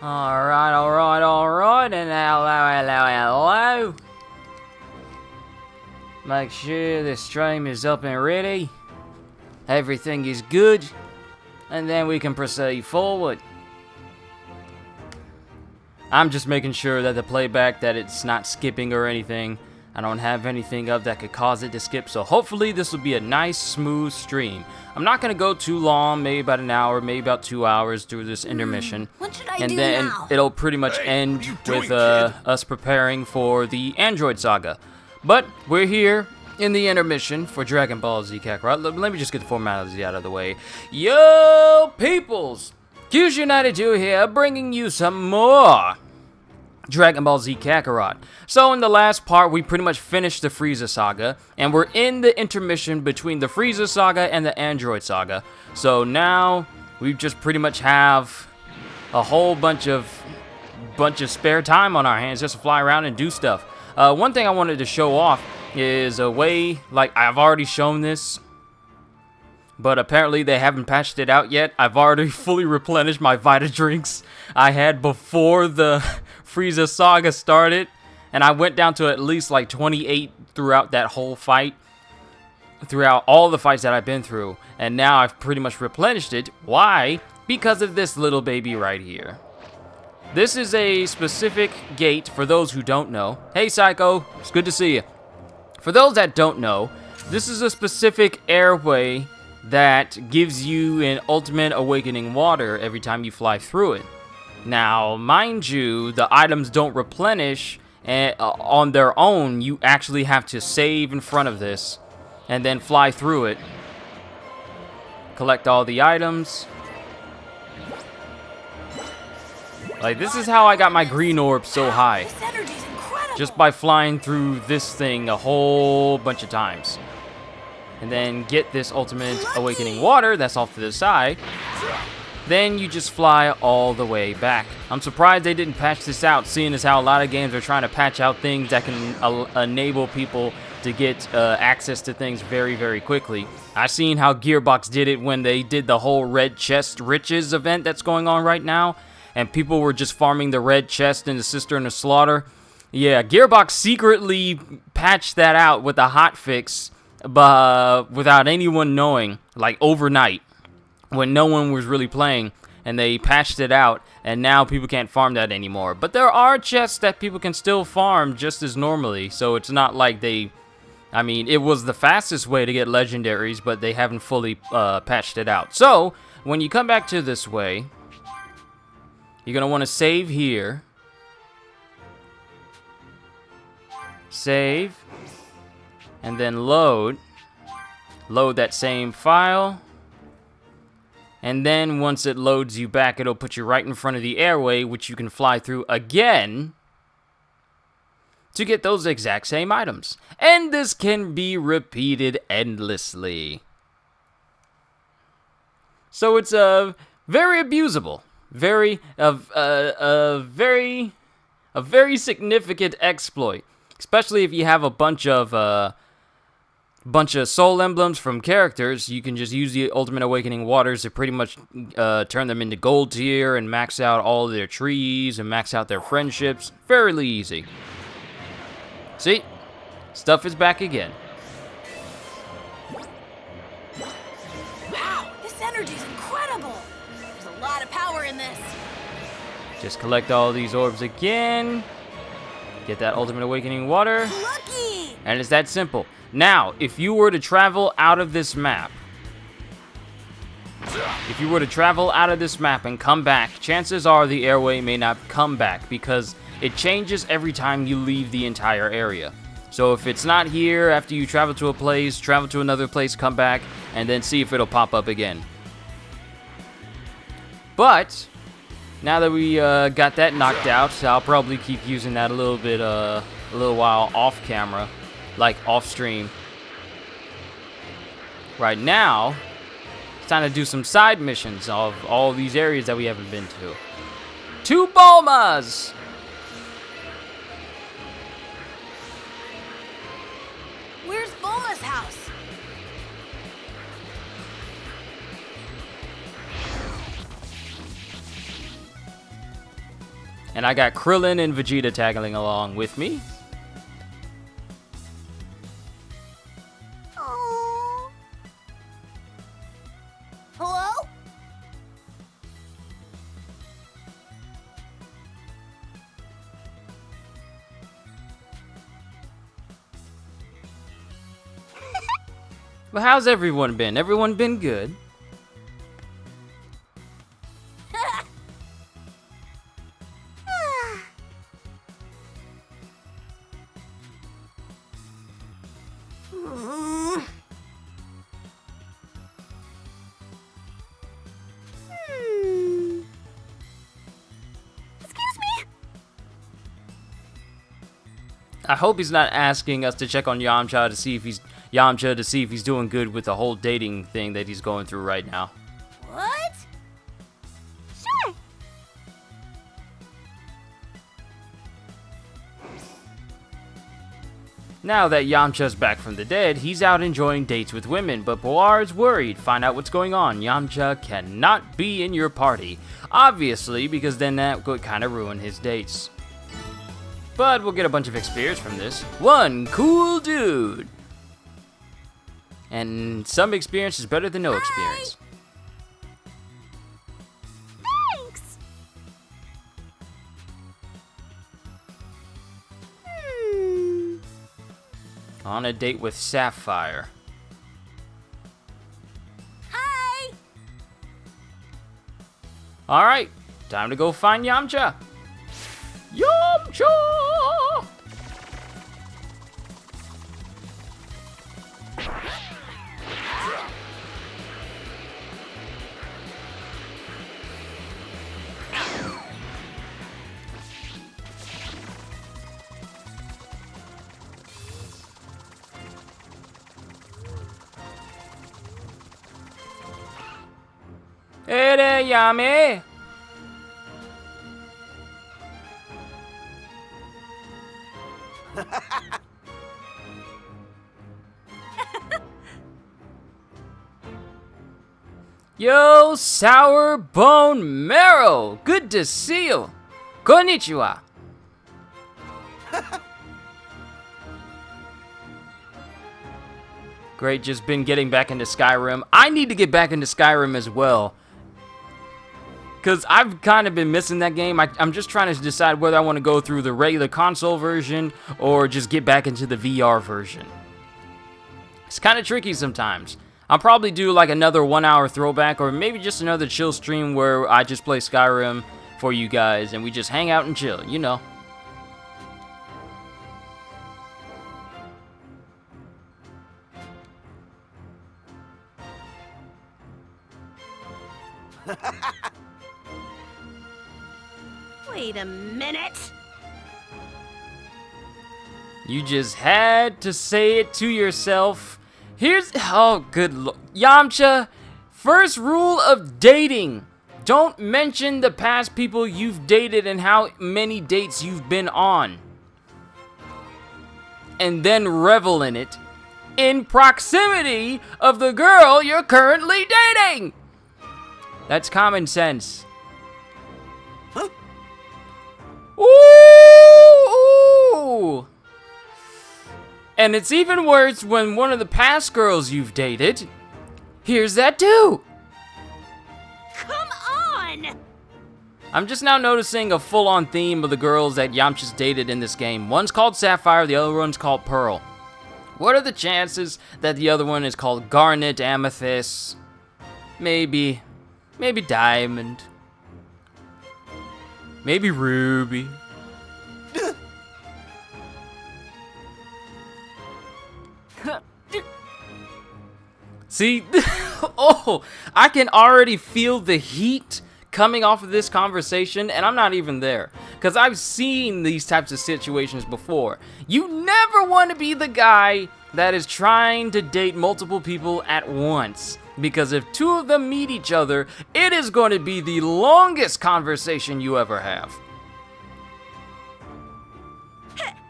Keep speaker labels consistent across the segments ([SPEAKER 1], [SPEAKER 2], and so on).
[SPEAKER 1] Alright, and hello. Make sure the stream is up and ready. Everything is good. And then we can proceed forward. I'm just making sure that the playback, that it's not skipping or anything. I don't have anything up that could cause it to skip, so hopefully this will be a nice, smooth stream. I'm not going to go too long, maybe about an hour, maybe about 2 hours through this intermission.
[SPEAKER 2] What should I
[SPEAKER 1] and
[SPEAKER 2] do
[SPEAKER 1] then
[SPEAKER 2] now?
[SPEAKER 1] it'll pretty much end with us preparing for the Android Saga. But we're here in the intermission for Dragon Ball Z Kakarot. Let me just get the formality out of the way. Yo, peoples! Q's United 2 here, bringing you some more Dragon Ball Z Kakarot. So in the last part, we pretty much finished the Frieza Saga, and we're in the intermission between the Frieza Saga and the Android Saga. So now, we just pretty much have a whole bunch of spare time on our hands just to fly around and do stuff. One thing I wanted to show off is a way, like I've already shown this, but apparently they haven't patched it out yet. I've already fully replenished my Vita drinks I had before the Frieza Saga started, and I went down to at least like 28 throughout that whole fight, throughout all the fights that I've been through, and now I've pretty much replenished it. Why? Because of this little baby right here. This is a specific gate for those who don't know. Hey Psycho, it's good to see you. For those that don't know, this is a specific airway that gives you an ultimate awakening water every time you fly through it. Now, mind you, the items don't replenish on their own. You actually have to save in front of this and then fly through it. Collect all the items. Like, this is how I got my green orb so high.
[SPEAKER 2] This energy's incredible.
[SPEAKER 1] Just by flying through this thing a whole bunch of times. And then get this ultimate awakening water that's off to the side. Then you just fly all the way back. I'm surprised they didn't patch this out, seeing as how a lot of games are trying to patch out things that can enable people to get access to things very, very quickly. I've seen how Gearbox did it when they did the whole Red Chest Riches event that's going on right now. And people were just farming the red chest in the Cistern of Slaughter. Yeah, Gearbox secretly patched that out with a hotfix, but without anyone knowing, like overnight, when no one was really playing, and they patched it out, and now people can't farm that anymore. But there are chests that people can still farm just as normally, so it's not like they... I mean, it was the fastest way to get legendaries, but they haven't fully patched it out. So, when you come back to this way, you're going to want to save here. Save. And then load. Load that same file. And then once it loads you back, it'll put you right in front of the airway, which you can fly through again to get those exact same items. And this can be repeated endlessly. So it's very abusable. A very significant exploit, especially if you have a bunch of soul emblems from characters. You can just use the Ultimate Awakening Waters to pretty much turn them into gold tier and max out all their trees and max out their friendships. Fairly easy. See? Stuff is back again.
[SPEAKER 2] Wow, this energy's incredible. There's a lot of power in this.
[SPEAKER 1] Just collect all these orbs again. Get that Ultimate Awakening Water.
[SPEAKER 2] Lucky!
[SPEAKER 1] And it's that simple. Now, if you were to travel out of this map, and come back, chances are the airway may not come back because it changes every time you leave the entire area. So if it's not here after you travel to a place, travel to another place, come back, and then see if it'll pop up again. But now that we got that knocked out, I'll probably keep using that a little while off camera, like off stream. Right now, it's time to do some side missions of all these areas that we haven't been to. 2 Bulmas!
[SPEAKER 2] Where's Bulma's house?
[SPEAKER 1] And I got Krillin and Vegeta tagging along with me.
[SPEAKER 2] Aww. Hello?
[SPEAKER 1] Well, how's everyone been? Everyone been good?
[SPEAKER 2] Excuse me?
[SPEAKER 1] I hope he's not asking us to check on Yamcha to see if he's doing good with the whole dating thing that he's going through right now.
[SPEAKER 2] What? Sure.
[SPEAKER 1] Now that Yamcha's back from the dead, he's out enjoying dates with women, but Boar's worried. Find out what's going on. Yamcha cannot be in your party. Obviously, because then that could kind of ruin his dates. But we'll get a bunch of experience from this. One cool dude. And some experience is better than no experience.
[SPEAKER 2] Thanks.
[SPEAKER 1] On a date with Sapphire.
[SPEAKER 2] Hi.
[SPEAKER 1] Alright, time to go find Yamcha. Yamcha! Hey there, Yami! Yo, Sour Bone Marrow! Good to see you! Konnichiwa! Great, just been getting back into Skyrim. I need to get back into Skyrim as well. Because I've kind of been missing that game. I'm just trying to decide whether I want to go through the regular console version or just get back into the VR version. It's kind of tricky sometimes. I'll probably do like another 1 hour throwback or maybe just another chill stream where I just play Skyrim for you guys and we just hang out and chill, you know.
[SPEAKER 2] Wait a minute.
[SPEAKER 1] You just had to say it to yourself. Here's, oh good lord, Yamcha, first rule of dating. Don't mention the past people you've dated and how many dates you've been on. And then revel in it in proximity of the girl you're currently dating. That's common sense.
[SPEAKER 2] Huh?
[SPEAKER 1] Ooh! And it's even worse when one of the past girls you've dated hears that too.
[SPEAKER 2] Come on!
[SPEAKER 1] I'm just now noticing a full-on theme of the girls that Yamcha's dated in this game. One's called Sapphire, the other one's called Pearl. What are the chances that the other one is called Garnet, Amethyst, maybe Diamond, maybe Ruby? See, oh, I can already feel the heat coming off of this conversation, and I'm not even there, because I've seen these types of situations before. You never want to be the guy that is trying to date multiple people at once, because if two of them meet each other, it is going to be the longest conversation you ever have.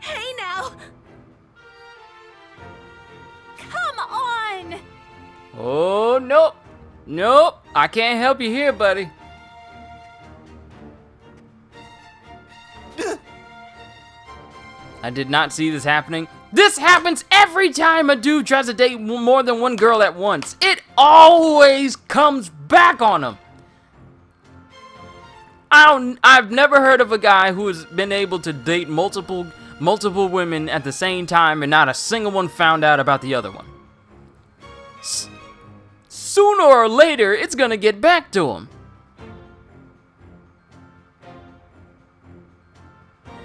[SPEAKER 2] Hey now! Come on!
[SPEAKER 1] Oh, nope. Nope. I can't help you here, buddy. I did not see this happening. This happens every time a dude tries to date more than one girl at once. It always comes back on him. I've never heard of a guy who has been able to date multiple women at the same time and not a single one found out about the other one. Sooner or later, it's gonna get back to him.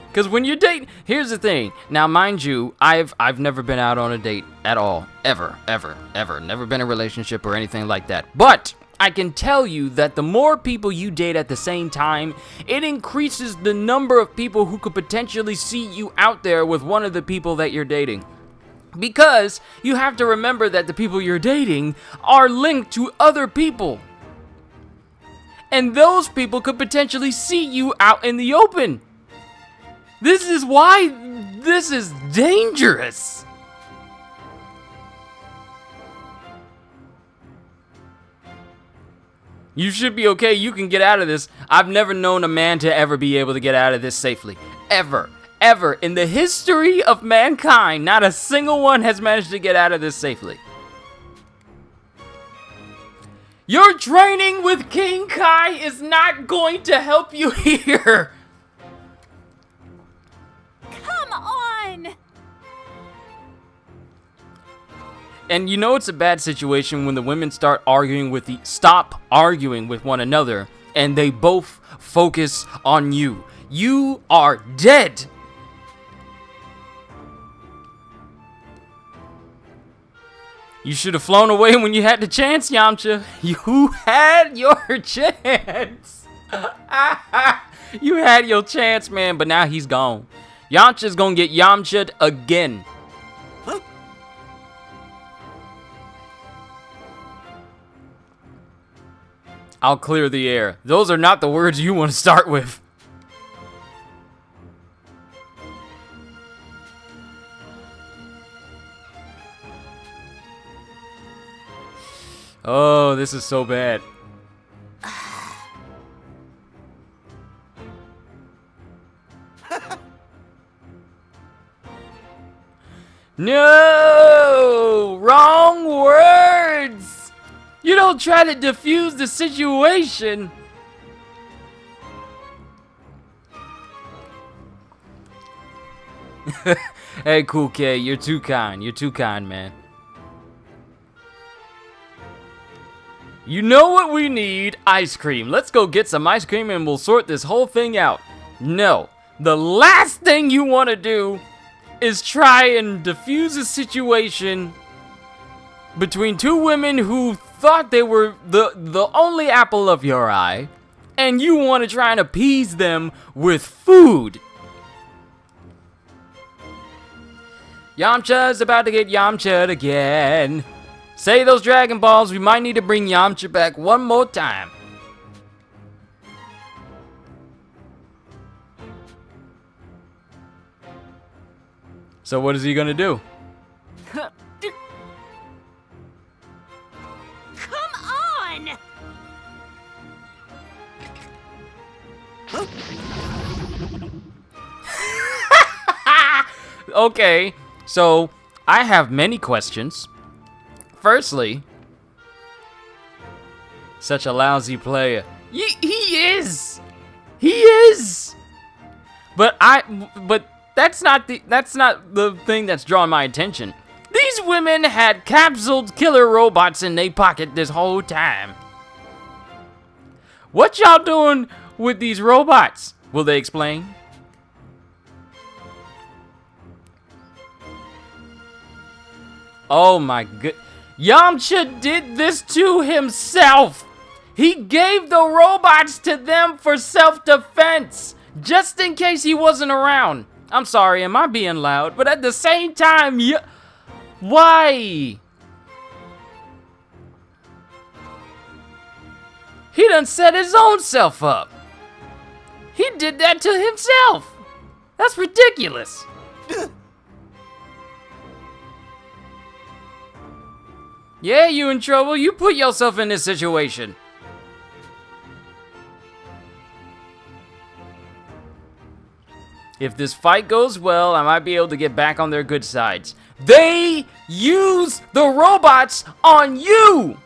[SPEAKER 1] Because when you date, here's the thing. Now, mind you, I've never been out on a date at all. Ever. Never been in a relationship or anything like that. But I can tell you that the more people you date at the same time, it increases the number of people who could potentially see you out there with one of the people that you're dating. Because you have to remember that the people you're dating are linked to other people. And those people could potentially see you out in the open. This is why this is dangerous. You should be okay. You can get out of this. I've never known a man to ever be able to get out of this safely. Ever. In the history of mankind, not a single one has managed to get out of this safely. Your training with King Kai is not going to help you here.
[SPEAKER 2] Come on!
[SPEAKER 1] And you know it's a bad situation when the women stop arguing with one another and they both focus on you. You are dead. You should have flown away when you had the chance, Yamcha. You had your chance. You had your chance, man, but now he's gone. Yamcha's gonna get Yamcha'd again. I'll clear the air. Those are not the words you want to start with. Oh, this is so bad. No! Wrong words! You don't try to defuse the situation. Hey, Cool K, you're too kind. You're too kind, man. You know what we need? Ice cream. Let's go get some ice cream and we'll sort this whole thing out. No. The last thing you want to do is try and defuse a situation between two women who thought they were the only apple of your eye, and you want to try and appease them with food. Yamcha's about to get Yamcha'd again. Say those Dragon Balls, we might need to bring Yamcha back one more time. So what is he gonna do?
[SPEAKER 2] Come on!
[SPEAKER 1] Okay, so I have many questions. Firstly, such a lousy player. He is. He is. But that's not the thing that's drawing my attention. These women had capsuled killer robots in their pocket this whole time. What y'all doing with these robots? Will they explain? Oh my god. Yamcha did this to himself. He gave the robots to them for self-defense, just in case he wasn't around. I'm sorry, am I being loud? But at the same time, why? He done set his own self up. He did that to himself. That's ridiculous. Yeah, you in trouble. You put yourself in this situation. If this fight goes well, I might be able to get back on their good sides. They use the robots on you!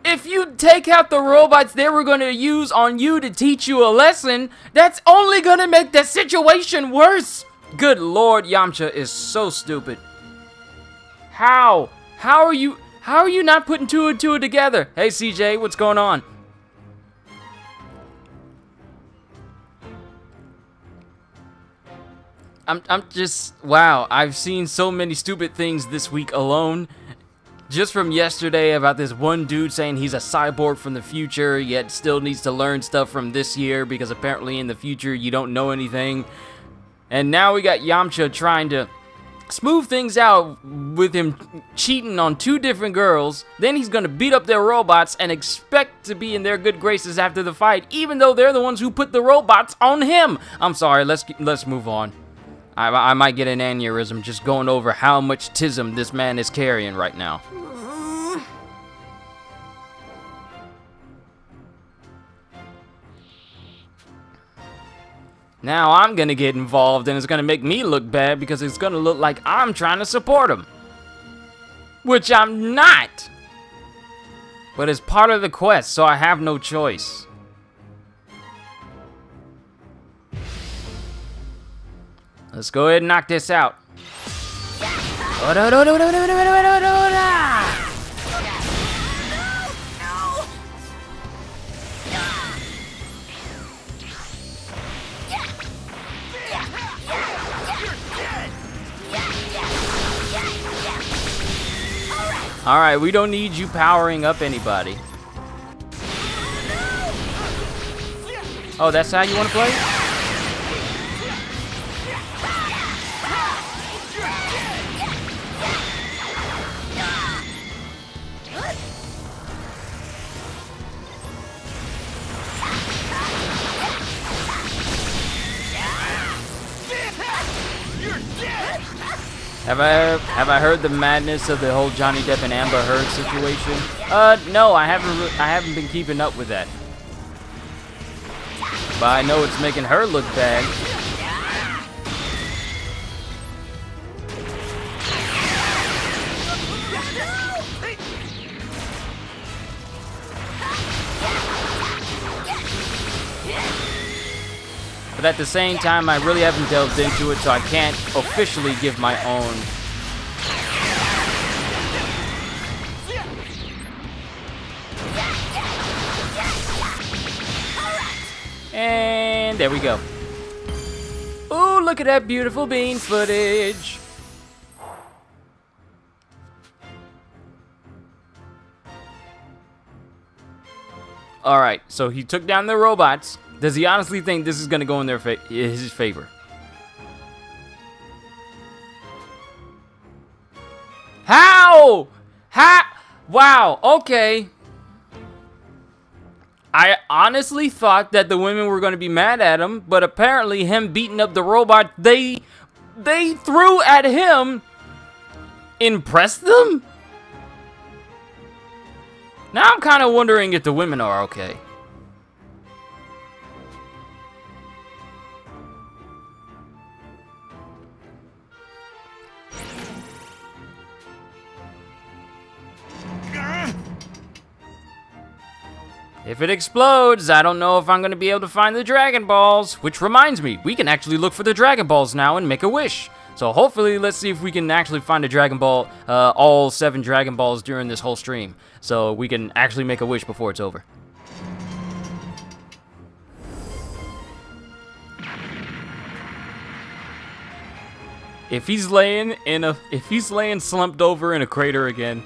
[SPEAKER 1] If you take out the robots they were going to use on you to teach you a lesson, that's only going to make the situation worse. Good Lord, Yamcha is so stupid. How? How are you not putting two and two together? Hey CJ, what's going on? I'm just, wow, I've seen so many stupid things this week alone. Just from yesterday about this one dude saying he's a cyborg from the future, yet still needs to learn stuff from this year because apparently in the future you don't know anything. And now we got Yamcha trying to smooth things out with him cheating on two different girls. Then he's gonna beat up their robots and expect to be in their good graces after the fight, even though they're the ones who put the robots on him. I'm sorry, let's move on. I might get an aneurysm just going over how much tism this man is carrying right now. Now I'm gonna get involved and it's gonna make me look bad because it's gonna look like I'm trying to support him. Which I'm not. But it's part of the quest, so I have no choice. Let's go ahead and knock this out. Alright, we don't need you powering up anybody. Oh, that's how you want to play? Have I heard the madness of the whole Johnny Depp and Amber Heard situation? No, I haven't been keeping up with that. But I know it's making her look bad. But at the same time, I really haven't delved into it, so I can't officially give my own. And there we go. Ooh, look at that beautiful bean footage. Alright, so he took down the robots. Does he honestly think this is going to go in his favor? How? Wow, okay. I honestly thought that the women were going to be mad at him, but apparently him beating up the robot they threw at him impressed them? Now I'm kind of wondering if the women are okay. If it explodes, I don't know if I'm going to be able to find the Dragon Balls. Which reminds me, we can actually look for the Dragon Balls now and make a wish. So hopefully, let's see if we can actually find a Dragon Ball, all 7 Dragon Balls during this whole stream. So we can actually make a wish before it's over. If he's laying slumped over in a crater again.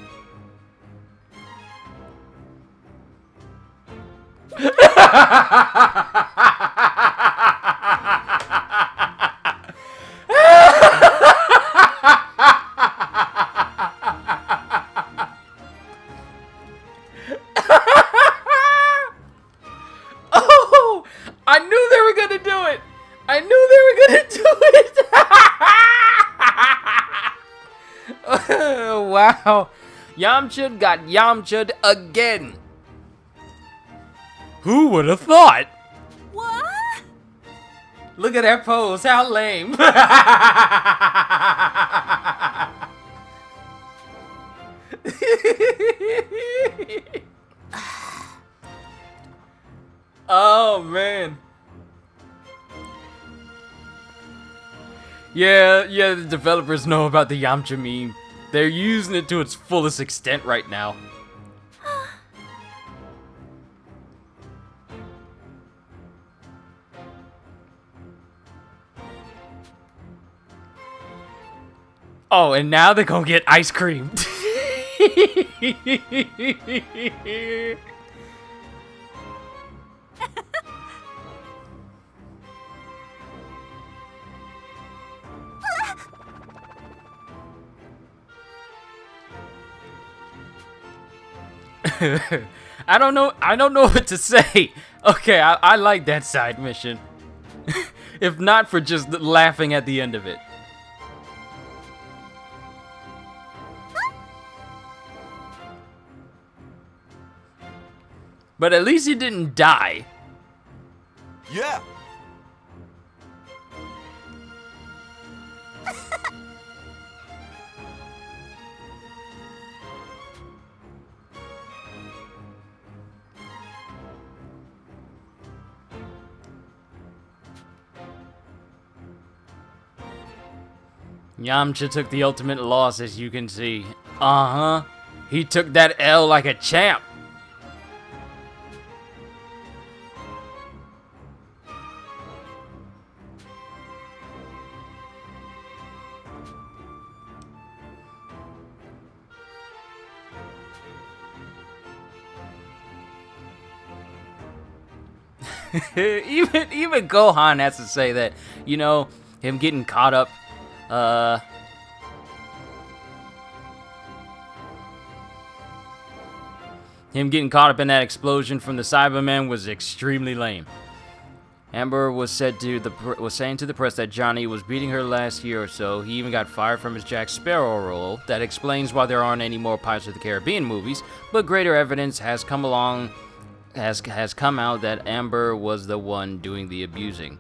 [SPEAKER 1] Oh, I knew they were gonna do it. I knew they were gonna do it. Wow, Yamcha got Yamcha'd again. Who would have thought?
[SPEAKER 2] What?
[SPEAKER 1] Look at that pose. How lame. Oh, man. Yeah, the developers know about the Yamcha meme. They're using it to its fullest extent right now. Oh, and now they're gonna get ice cream. I don't know what to say. Okay, I like that side mission. If not for just laughing at the end of it. But at least he didn't die.
[SPEAKER 3] Yeah.
[SPEAKER 1] Yamcha took the ultimate loss, as you can see. Uh-huh. He took that L like a champ. even Gohan has to say that, you know, him getting caught up, in that explosion from the Cybermen was extremely lame. Amber was saying to the press that Johnny was beating her last year or so. He even got fired from his Jack Sparrow role. That explains why there aren't any more Pirates of the Caribbean movies, but greater evidence has come out that Amber was the one doing the abusing.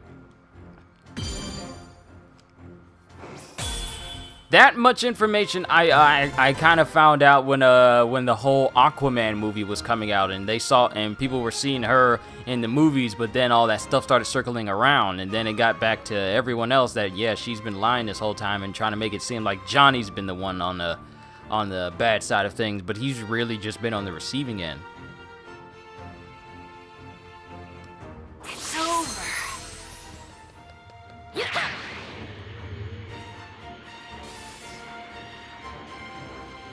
[SPEAKER 1] That much information I kind of found out when the whole Aquaman movie was coming out, and people were seeing her in the movies, but then all that stuff started circling around, and then it got back to everyone else that, yeah, she's been lying this whole time and trying to make it seem like Johnny's been the one on the bad side of things, but he's really just been on the receiving end.
[SPEAKER 2] It's over.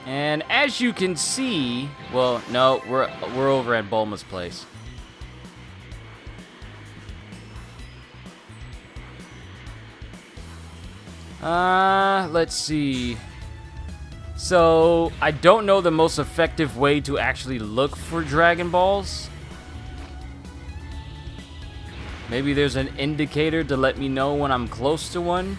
[SPEAKER 1] And as you can see, well, no, we're over at Bulma's place. Let's see. So, I don't know the most effective way to actually look for Dragon Balls. Maybe there's an indicator to let me know when I'm close to one.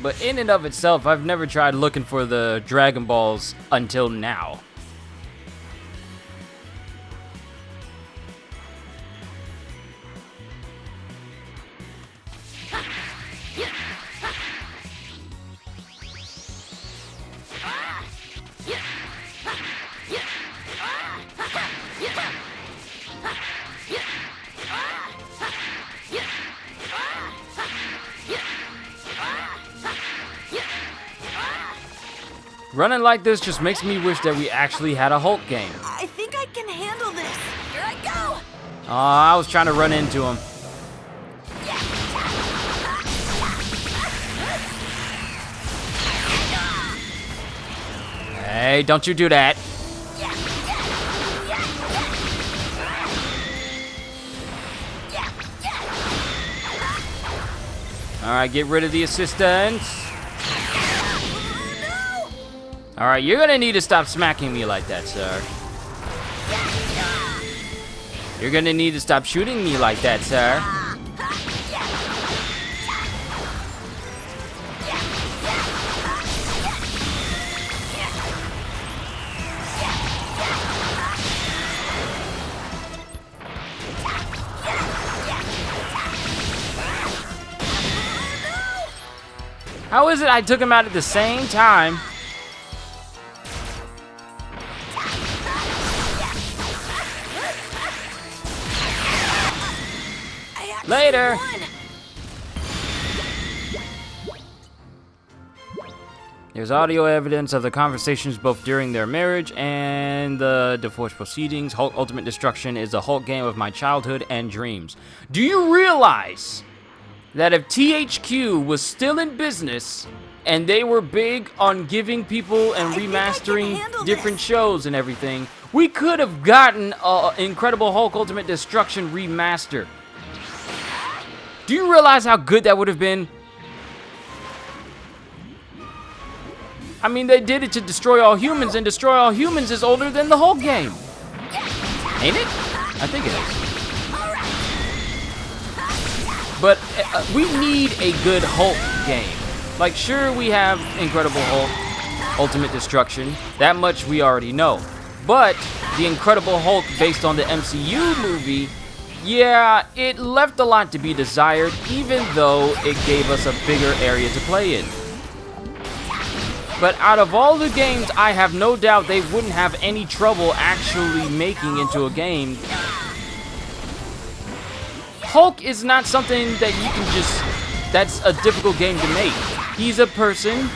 [SPEAKER 1] But in and of itself, I've never tried looking for the Dragon Balls until now. Running like this just makes me wish that we actually had a Hulk game.
[SPEAKER 2] I think I can handle this. Here I go.
[SPEAKER 1] I was trying to run into him. Hey, don't you do that. Alright, get rid of the assistants. Alright, you're gonna need to stop smacking me like that, sir. You're gonna need to stop shooting me like that, sir. How is it I took him out at the same time? Later. There's audio evidence of the conversations both during their marriage and the divorce proceedings. Hulk Ultimate Destruction is a Hulk game of my childhood and dreams. Do you realize that if THQ was still in business and they were big on giving people and remastering different shows and everything, we could have gotten Incredible Hulk Ultimate Destruction remaster. Do you realize how good that would have been? I mean, they did it to Destroy All Humans, and Destroy All Humans is older than the Hulk game. Ain't it? I think it is. But we need a good Hulk game. Like, sure, we have Incredible Hulk, Ultimate Destruction. That much we already know. But the Incredible Hulk based on the MCU movie, yeah, it left a lot to be desired, even though it gave us a bigger area to play in. But out of all the games, I have no doubt they wouldn't have any trouble actually making into a game. Hulk is not something that you can just... That's a difficult game to make. He's a person.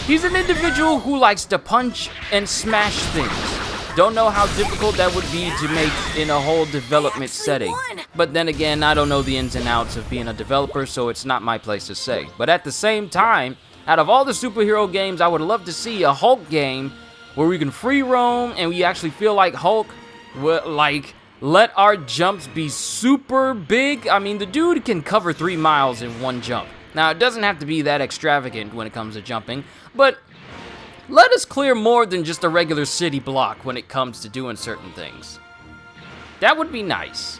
[SPEAKER 1] He's an individual who likes to punch and smash things. Don't know how difficult that would be to make in a whole development setting. But then again, I don't know the ins and outs of being a developer, so it's not my place to say. But at the same time, out of all the superhero games, I would love to see a Hulk game where we can free roam and we actually feel like Hulk. Like, let our jumps be super big. I mean, the dude can cover 3 miles in one jump. Now, it doesn't have to be that extravagant when it comes to jumping, but let us clear more than just a regular city block when it comes to doing certain things. That would be nice.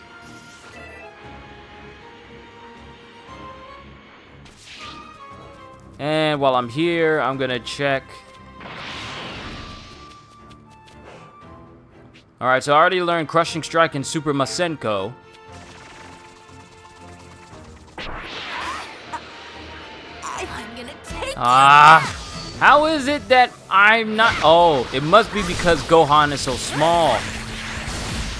[SPEAKER 1] And while I'm here, I'm gonna check. Alright, so I already learned Crushing Strike and Super Masenko.
[SPEAKER 2] I'm gonna take
[SPEAKER 1] How is it that I'm not... Oh, it must be because Gohan is so small.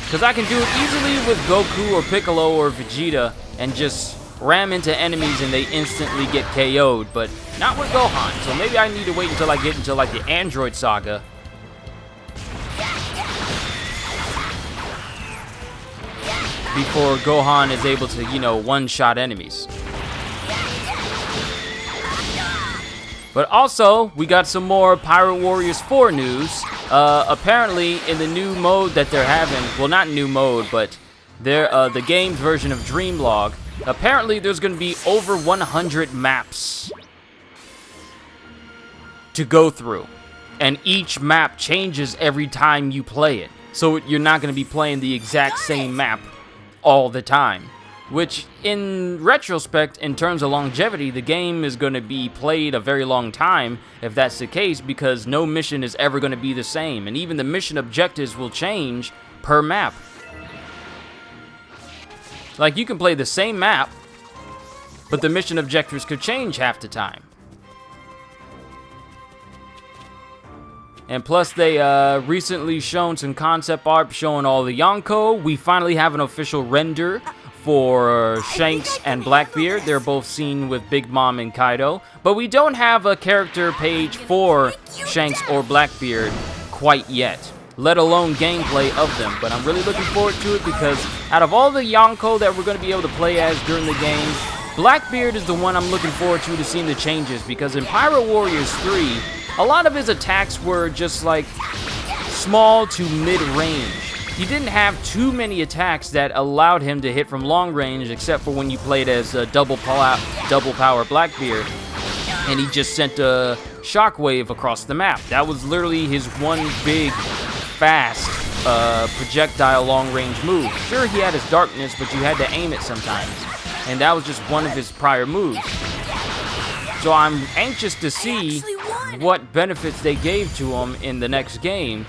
[SPEAKER 1] Because I can do it easily with Goku or Piccolo or Vegeta and just ram into enemies and they instantly get KO'd, but not with Gohan. So maybe I need to wait until I get into like the Android Saga. Before Gohan is able to, you know, one-shot enemies. But also, we got some more Pirate Warriors 4 news. Apparently, in the new mode that they're having, well, not new mode, but they're, the game's version of Dreamlog, apparently there's going to be over 100 maps to go through. And each map changes every time you play it. So you're not going to be playing the exact same map all the time. Which, in retrospect, in terms of longevity, the game is going to be played a very long time if that's the case, because no mission is ever going to be the same. And even the mission objectives will change per map. Like, you can play the same map, but the mission objectives could change half the time. And plus, they recently shown some concept art showing all the Yonko. We finally have an official render for Shanks and Blackbeard. They're both seen with Big Mom and Kaido. But we don't have a character page for Shanks or Blackbeard quite yet, let alone gameplay of them. But I'm really looking forward to it because out of all the Yonko that we're going to be able to play as during the game, Blackbeard is the one I'm looking forward to seeing the changes, because in Pirate Warriors 3, a lot of his attacks were just like small to mid-range. He didn't have too many attacks that allowed him to hit from long range, except for when you played as double power Blackbeard, and he just sent a shockwave across the map. That was literally his one big, fast projectile long range move. Sure, he had his darkness, but you had to aim it sometimes, and that was just one of his prior moves. So I'm anxious to see what benefits they gave to him in the next game,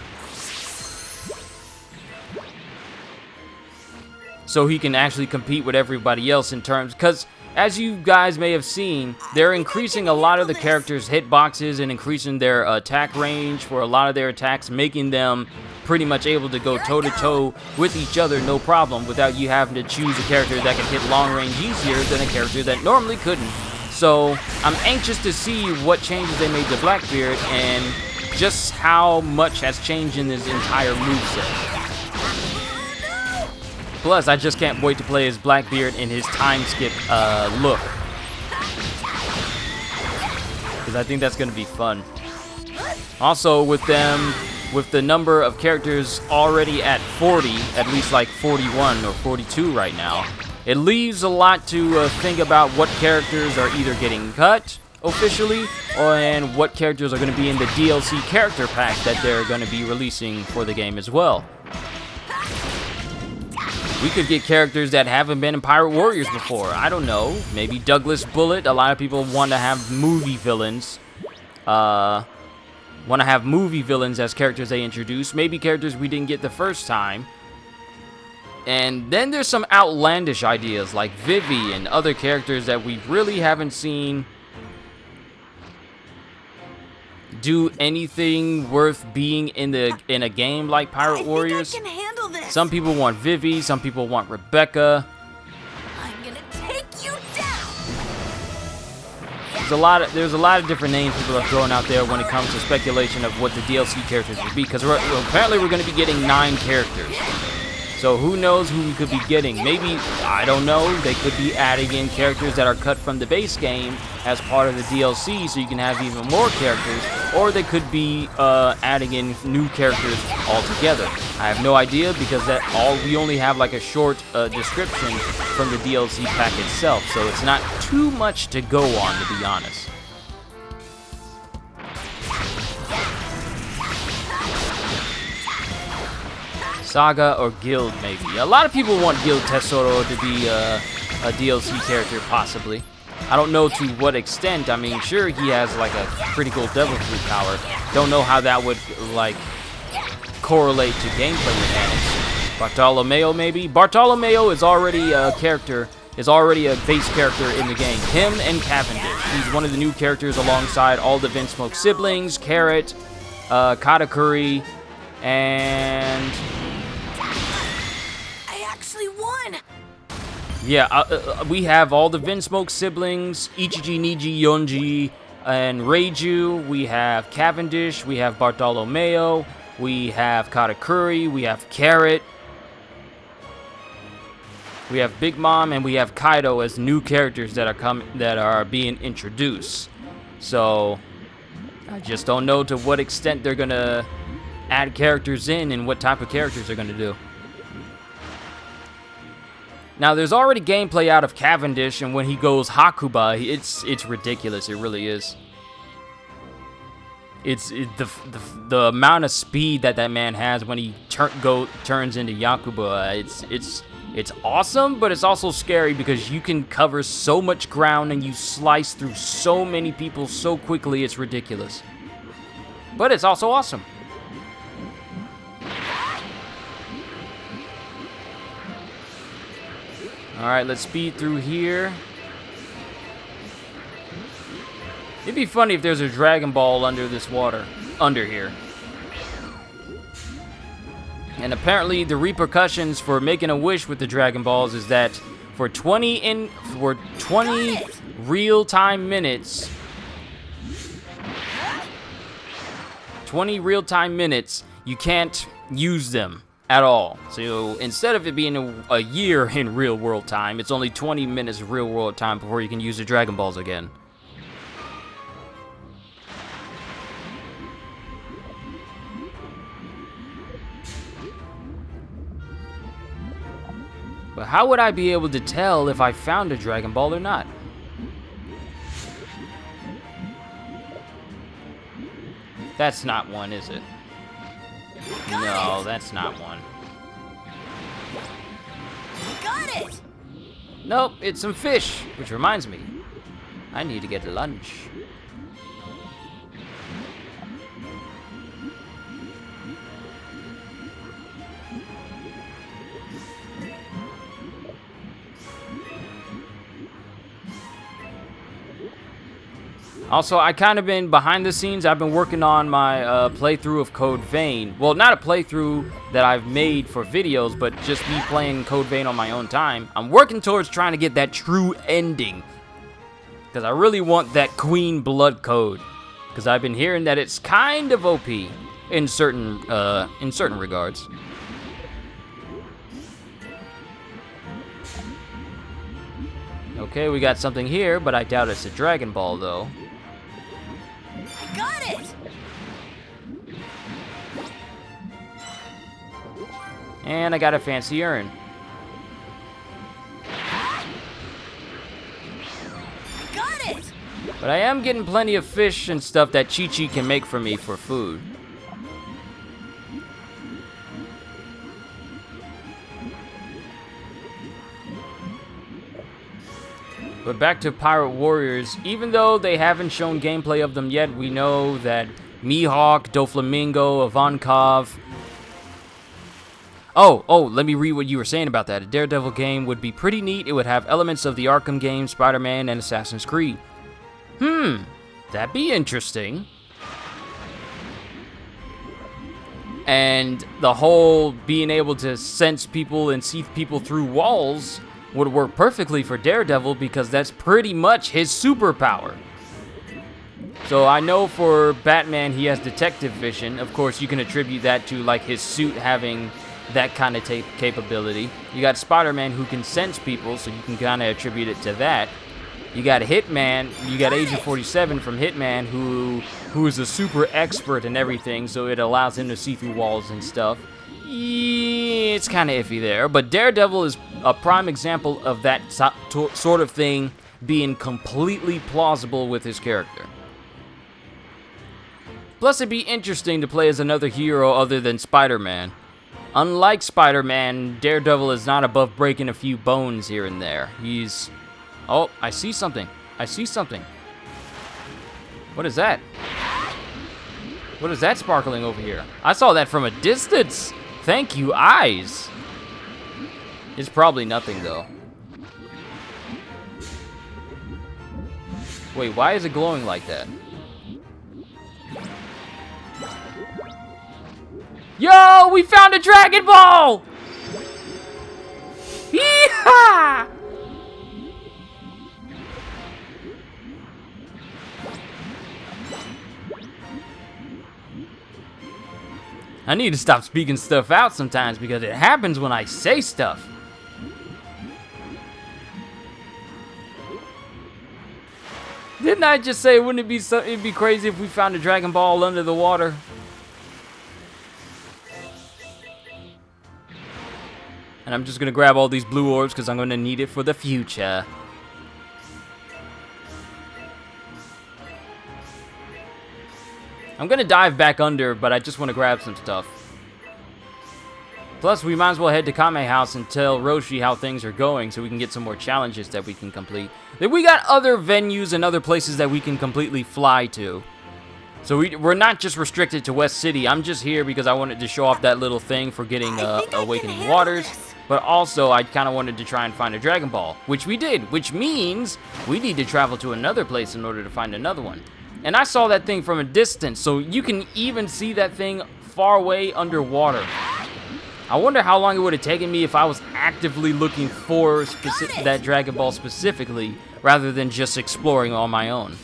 [SPEAKER 1] so he can actually compete with everybody else in terms, because as you guys may have seen, they're increasing a lot of the characters' hitboxes and increasing their attack range for a lot of their attacks, making them pretty much able to go toe-to-toe with each other no problem without you having to choose a character that can hit long range easier than a character that normally couldn't. So I'm anxious to see what changes they made to Blackbeard and just how much has changed in his entire moveset. Plus, I just can't wait to play as Blackbeard in his time skip look, because I think that's going to be fun. Also, with the number of characters already at 40, at least like 41 or 42 right now, it leaves a lot to think about what characters are either getting cut officially, and what characters are going to be in the DLC character pack that they're going to be releasing for the game as well. We could get characters that haven't been in Pirate Warriors before. I don't know. Maybe Douglas Bullet. A lot of people want to have movie villains. Want to have movie villains as characters they introduce. Maybe characters we didn't get the first time. And then there's some outlandish ideas like Vivi and other characters that we really haven't seen do anything worth being in a game like Pirate Warriors.
[SPEAKER 2] I can handle this.
[SPEAKER 1] Some people want Vivi, some people want Rebecca.
[SPEAKER 2] I'm gonna take you down.
[SPEAKER 1] There's a lot of different names people are throwing out there when it comes to speculation of what the DLC characters will be, because apparently we're going to be getting 9 characters. So who knows who we could be getting? Maybe, I don't know, they could be adding in characters that are cut from the base game as part of the DLC so you can have even more characters, or they could be adding in new characters altogether. I have no idea, because we only have like a short description from the DLC pack itself, so it's not too much to go on, to be honest. Saga or Guild, maybe. A lot of people want Guild Tesoro to be a DLC character, possibly. I don't know to what extent. I mean, sure, he has like a critical devil fruit power. Don't know how that would like correlate to gameplay mechanics. Bartolomeo, maybe. Bartolomeo is already a character. Is already a base character in the game. Him and Cavendish. He's one of the new characters alongside all the Vinsmoke siblings, Carrot, Katakuri, and
[SPEAKER 2] Won.
[SPEAKER 1] Yeah, we have all the Vinsmoke siblings, Ichiji, Niji, Yonji, and Reiju. We have Cavendish, we have Bartolomeo, we have Katakuri, we have Carrot, we have Big Mom, and we have Kaido as new characters that are being introduced. So I just don't know to what extent they're gonna add characters in and what type of characters they're gonna do. Now, there's already gameplay out of Cavendish, and when he goes Hakuba, it's ridiculous. It really is. The amount of speed that man has when he turns into Yakuba. It's awesome, but it's also scary because you can cover so much ground and you slice through so many people so quickly. It's ridiculous. But it's also awesome. Alright, let's speed through here. It'd be funny if there's a Dragon Ball under this water. Under here. And apparently the repercussions for making a wish with the Dragon Balls is that for 20 real-time minutes... 20 real-time minutes, you can't use them at all. So instead of it being a year in real world time, it's only 20 minutes of real world time before you can use the Dragon Balls again. But how would I be able to tell if I found a Dragon Ball or not? That's not one, is it? No, that's not one.
[SPEAKER 2] Got it!
[SPEAKER 1] Nope, it's some fish, which reminds me, I need to get lunch. Also, I kind of been behind the scenes. I've been working on my playthrough of Code Vein. Well, not a playthrough that I've made for videos, but just me playing Code Vein on my own time. I'm working towards trying to get that true ending, because I really want that Queen Blood Code. Because I've been hearing that it's kind of OP in certain regards. Okay, we got something here, but I doubt it's a Dragon Ball, though.
[SPEAKER 2] Got it!
[SPEAKER 1] And I got a fancy urn.
[SPEAKER 2] Got it!
[SPEAKER 1] But I am getting plenty of fish and stuff that Chi-Chi can make for me for food. But back to Pirate Warriors, even though they haven't shown gameplay of them yet, we know that Mihawk, Doflamingo, Ivankov... Oh, let me read what you were saying about that. A Daredevil game would be pretty neat. It would have elements of the Arkham games, Spider-Man, and Assassin's Creed. That'd be interesting. And the whole being able to sense people and see people through walls would work perfectly for Daredevil, because that's pretty much his superpower. So I know for Batman he has detective vision. Of course, you can attribute that to like his suit having that kind of capability. You got Spider-Man who can sense people, so you can kind of attribute it to that. You got Hitman, you got Agent 47 from Hitman who is a super expert in everything, so it allows him to see through walls and stuff. Yeah, it's kind of iffy there, but Daredevil is a prime example of that sort of thing being completely plausible with his character. Plus, it'd be interesting to play as another hero other than Spider-Man. Unlike Spider-Man, Daredevil is not above breaking a few bones here and there. He's... Oh, I see something. I see something. What is that? What is that sparkling over here? I saw that from a distance. Thank you, eyes. It's probably nothing, though. Wait, why is it glowing like that? Yo, we found a Dragon Ball! Yeehaw! I need to stop speaking stuff out sometimes, because it happens when I say stuff. Didn't I just say wouldn't it be it'd be crazy if we found a Dragon Ball under the water? And I'm just gonna grab all these blue orbs because I'm gonna need it for the future. I'm gonna dive back under, but I just want to grab some stuff. Plus, we might as well head to Kame House and tell Roshi how things are going so we can get some more challenges that we can complete. Then we got other venues and other places that we can completely fly to. So we're not just restricted to West City. I'm just here because I wanted to show off that little thing for getting Awakening Waters. But also, I kind of wanted to try and find a Dragon Ball, which we did. Which means we need to travel to another place in order to find another one. And I saw that thing from a distance, so you can even see that thing far away underwater. I wonder how long it would have taken me if I was actively looking for that Dragon Ball specifically, rather than just exploring on my own.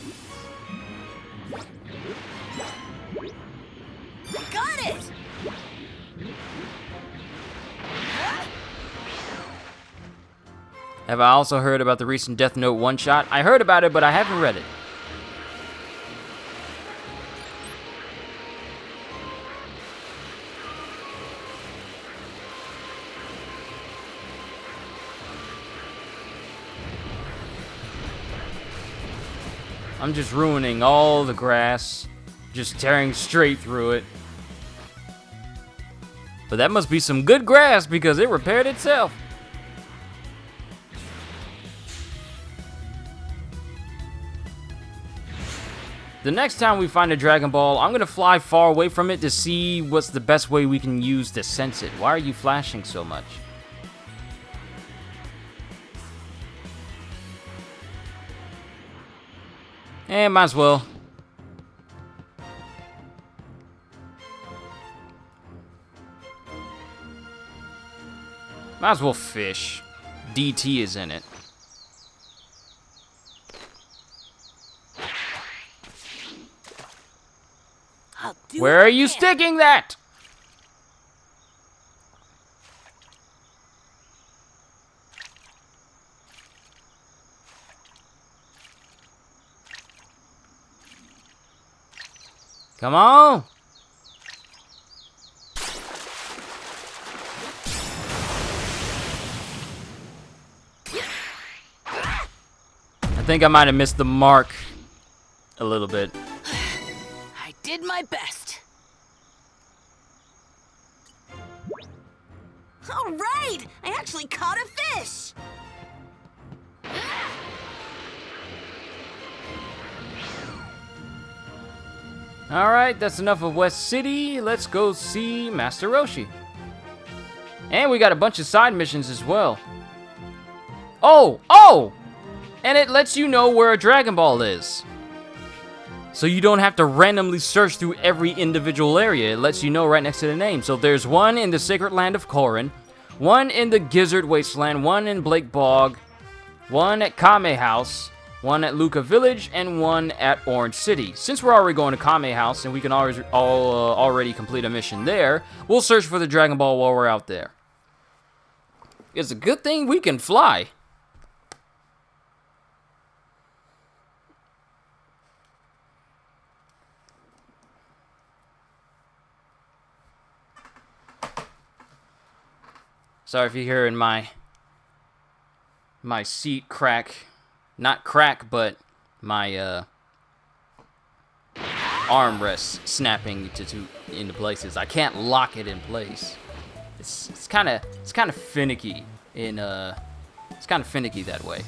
[SPEAKER 2] Got it!
[SPEAKER 1] Have I also heard about the recent Death Note one-shot? I heard about it, but I haven't read it. I'm just ruining all the grass, just tearing straight through it. But that must be some good grass because it repaired itself. The next time we find a Dragon Ball, I'm gonna fly far away from it to see what's the best way we can use to sense it. Why are you flashing so much? Might as well. Might as well fish. DT is in it.
[SPEAKER 2] I'll do
[SPEAKER 1] Where
[SPEAKER 2] what
[SPEAKER 1] are
[SPEAKER 2] I
[SPEAKER 1] you
[SPEAKER 2] can.
[SPEAKER 1] sticking that? Come on. I think I might have missed the mark a little bit.
[SPEAKER 2] I did my best. All right! I actually caught a fish!
[SPEAKER 1] Alright, that's enough of West City. Let's go see Master Roshi. And we got a bunch of side missions as well. Oh! And it lets you know where a Dragon Ball is. So you don't have to randomly search through every individual area. It lets you know right next to the name. So there's one in the Sacred Land of Korin, one in the Gizzard Wasteland, one in Blake Bog, one at Kame House, one at Luca Village, and one at Orange City. Since we're already going to Kame House and we can already complete a mission there, we'll search for the Dragon Ball while we're out there. It's a good thing we can fly. Sorry if you're hearing my seat crack. Not crack, but my armrest snapping into places. I can't lock it in place. It's kind of finicky it's kind of finicky that way.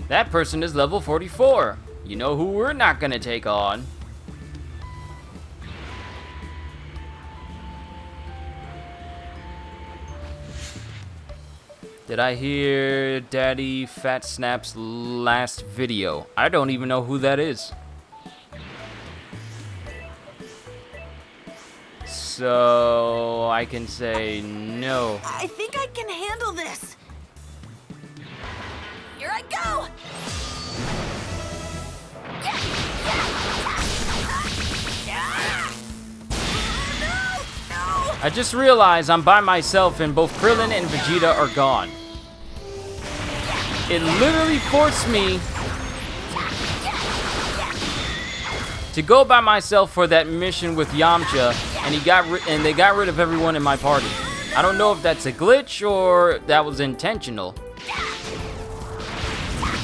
[SPEAKER 1] That person is level 44. You know who we're not gonna take on? Did I hear Daddy Fat Snap's last video? I don't even know who that is. So I can say no.
[SPEAKER 2] I think I can handle this. Here I go! No!
[SPEAKER 1] I just realized I'm by myself and both Krillin and Vegeta are gone. It literally forced me to go by myself for that mission with Yamcha, and they got rid of everyone in my party. I don't know if that's a glitch or that was intentional.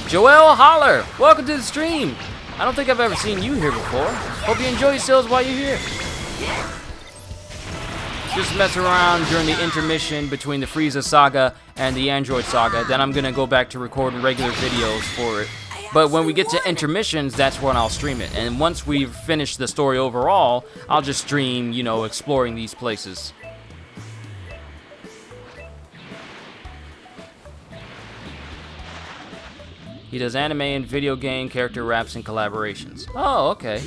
[SPEAKER 1] Joel Holler, welcome to the stream. I don't think I've ever seen you here before. Hope you enjoy yourselves while you're here. Just mess around during the intermission between the Frieza Saga and the Android Saga. Then I'm gonna go back to recording regular videos for it. But when we get to intermissions, that's when I'll stream it. And once we've finished the story overall, I'll just stream, you know, exploring these places. He does anime and video game character raps and collaborations. Oh, okay.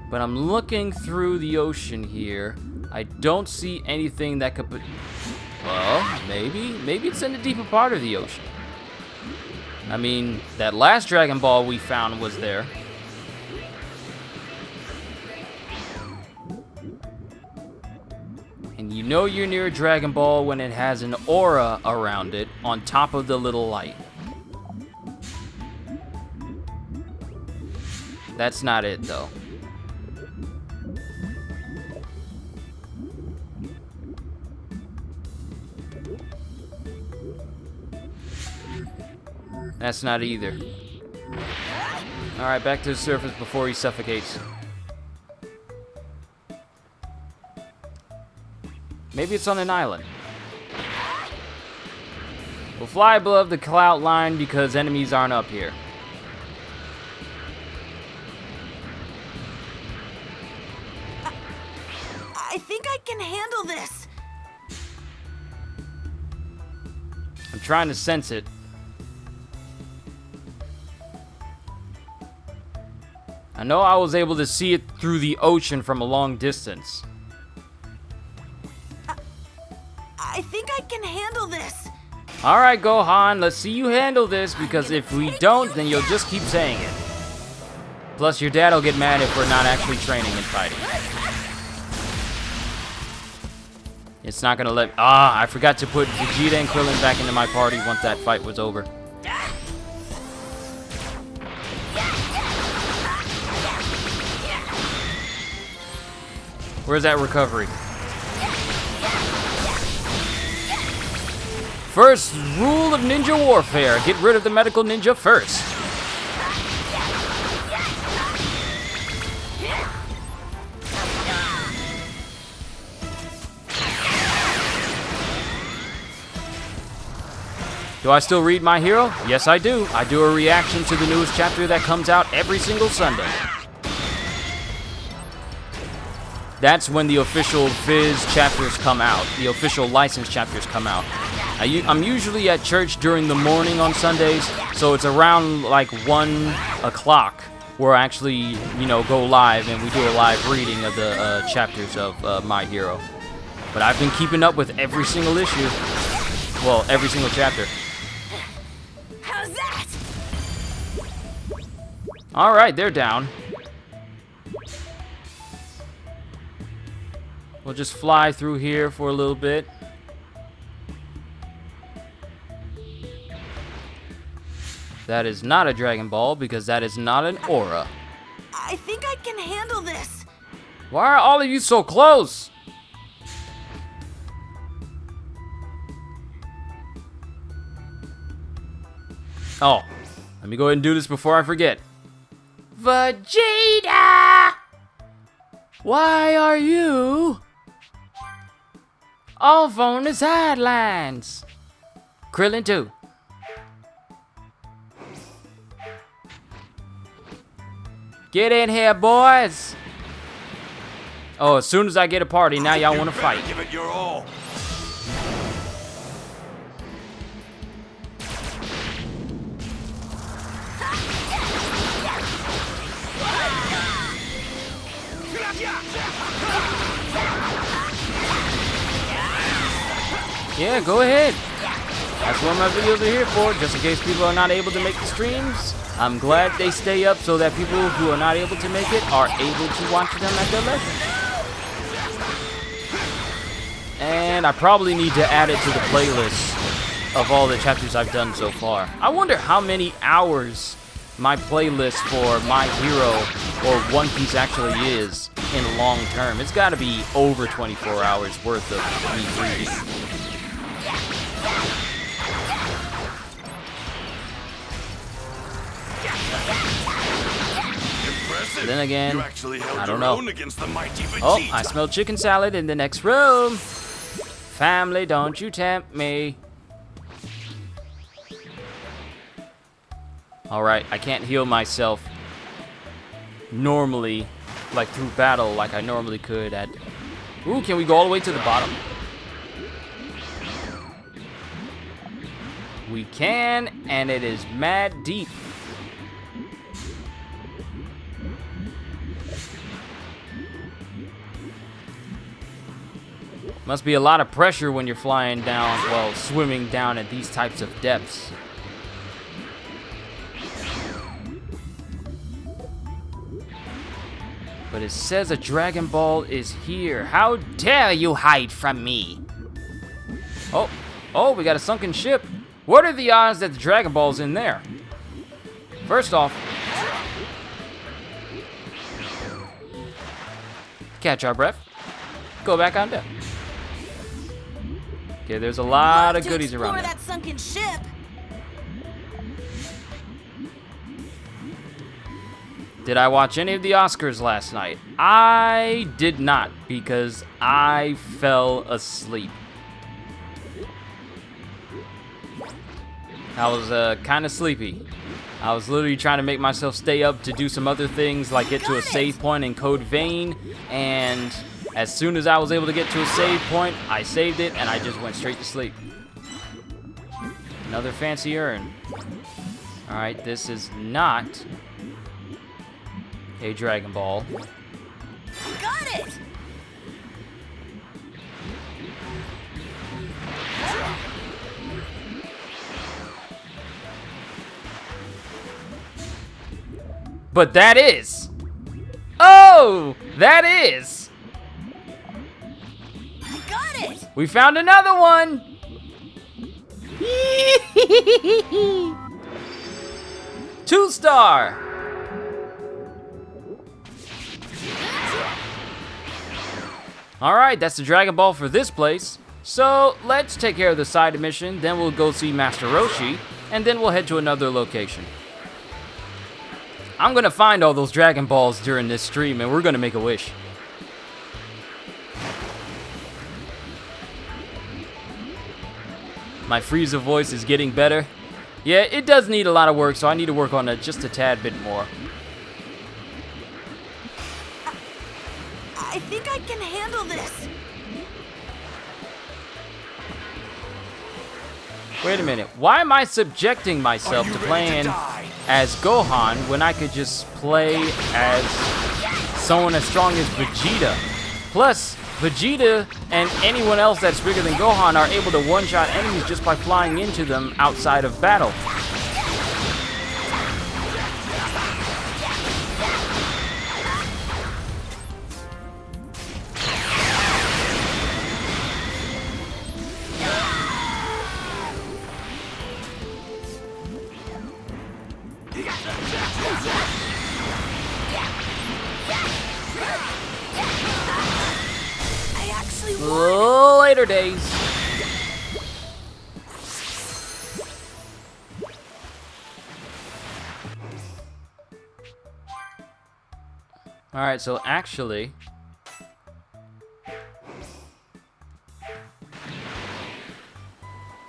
[SPEAKER 1] But I'm looking through the ocean here. I don't see anything that could put... Well, maybe it's in the deeper part of the ocean. I mean, that last Dragon Ball we found was there. And you know you're near a Dragon Ball when it has an aura around it on top of the little light. That's not it, though. That's not either. Alright, back to the surface before he suffocates. Maybe it's on an island. We'll fly above the cloud line because enemies aren't up here.
[SPEAKER 2] I think I can handle this.
[SPEAKER 1] I'm trying to sense it. I know I was able to see it through the ocean from a long distance.
[SPEAKER 2] I think I can handle this.
[SPEAKER 1] Alright, Gohan, let's see you handle this, because if we don't, then you'll just keep saying it. Plus, your dad will get mad if we're not actually training and fighting. It's not gonna let... I forgot to put Vegeta and Krillin back into my party once that fight was over. Where's that recovery? First rule of ninja warfare. Get rid of the medical ninja first. Do I still read My Hero? Yes, I do. I do a reaction to the newest chapter that comes out every single Sunday. That's when the official Fizz chapters come out. The official licensed chapters come out. I'm usually at church during the morning on Sundays, so it's around like 1 o'clock where I actually, you know, go live and we do a live reading of the chapters of My Hero. But I've been keeping up with every single issue. Well, every single chapter.
[SPEAKER 2] How's that?
[SPEAKER 1] Alright, they're down. We'll just fly through here for a little bit. That is not a Dragon Ball because that is not an aura.
[SPEAKER 2] I think I can handle this.
[SPEAKER 1] Why are all of you so close? Oh, let me go ahead and do this before I forget. Vegeta! Why are you off on the sidelines? Krillin too. Get in here, boys. Oh, as soon as I get a party, now y'all want to fight.
[SPEAKER 3] Give it your all.
[SPEAKER 1] Yeah, go ahead. That's what my videos are here for, just in case people are not able to make the streams. I'm glad they stay up so that people who are not able to make it are able to watch them at their leisure. And I probably need to add it to the playlist of all the chapters I've done so far. I wonder how many hours my playlist for My Hero or One Piece actually is in long term. It's got to be over 24 hours worth of me reading. Then again, I don't know. Oh, I smell chicken salad in the next room. Family, don't you tempt me. Alright, I can't heal myself normally, like through battle, like I normally could at... Ooh, can we go all the way to the bottom? We can, and it is mad deep. Must be a lot of pressure when you're flying down, well, swimming down at these types of depths. But it says a Dragon Ball is here. How dare you hide from me? Oh, we got a sunken ship. What are the odds that the Dragon Ball's in there? First off, catch our breath. Go back on deck. Okay, there's a lot of goodies around there.
[SPEAKER 2] That sunken ship.
[SPEAKER 1] Did I watch any of the Oscars last night? I did not, because I fell asleep. I was kind of sleepy. I was literally trying to make myself stay up to do some other things, like get to a save point in Code Vein, and as soon as I was able to get to a save point, I saved it, and I just went straight to sleep. Another fancy urn. Alright, this is not a Dragon Ball.
[SPEAKER 2] Got it!
[SPEAKER 1] But that is. Oh, that is.
[SPEAKER 2] Got it!
[SPEAKER 1] We found another one. 2-star. All right, that's the Dragon Ball for this place. So let's take care of the side mission, then we'll go see Master Roshi, and then we'll head to another location. I'm gonna find all those Dragon Balls during this stream, and we're gonna make a wish. My Frieza voice is getting better. Yeah, it does need a lot of work, so I need to work on it just a tad bit more.
[SPEAKER 2] I think I can handle this.
[SPEAKER 1] Wait a minute, why am I subjecting myself to playing as Gohan when I could just play as someone as strong as Vegeta? Plus, Vegeta and anyone else that's bigger than Gohan are able to one-shot enemies just by flying into them outside of battle. Later days. Alright, so actually...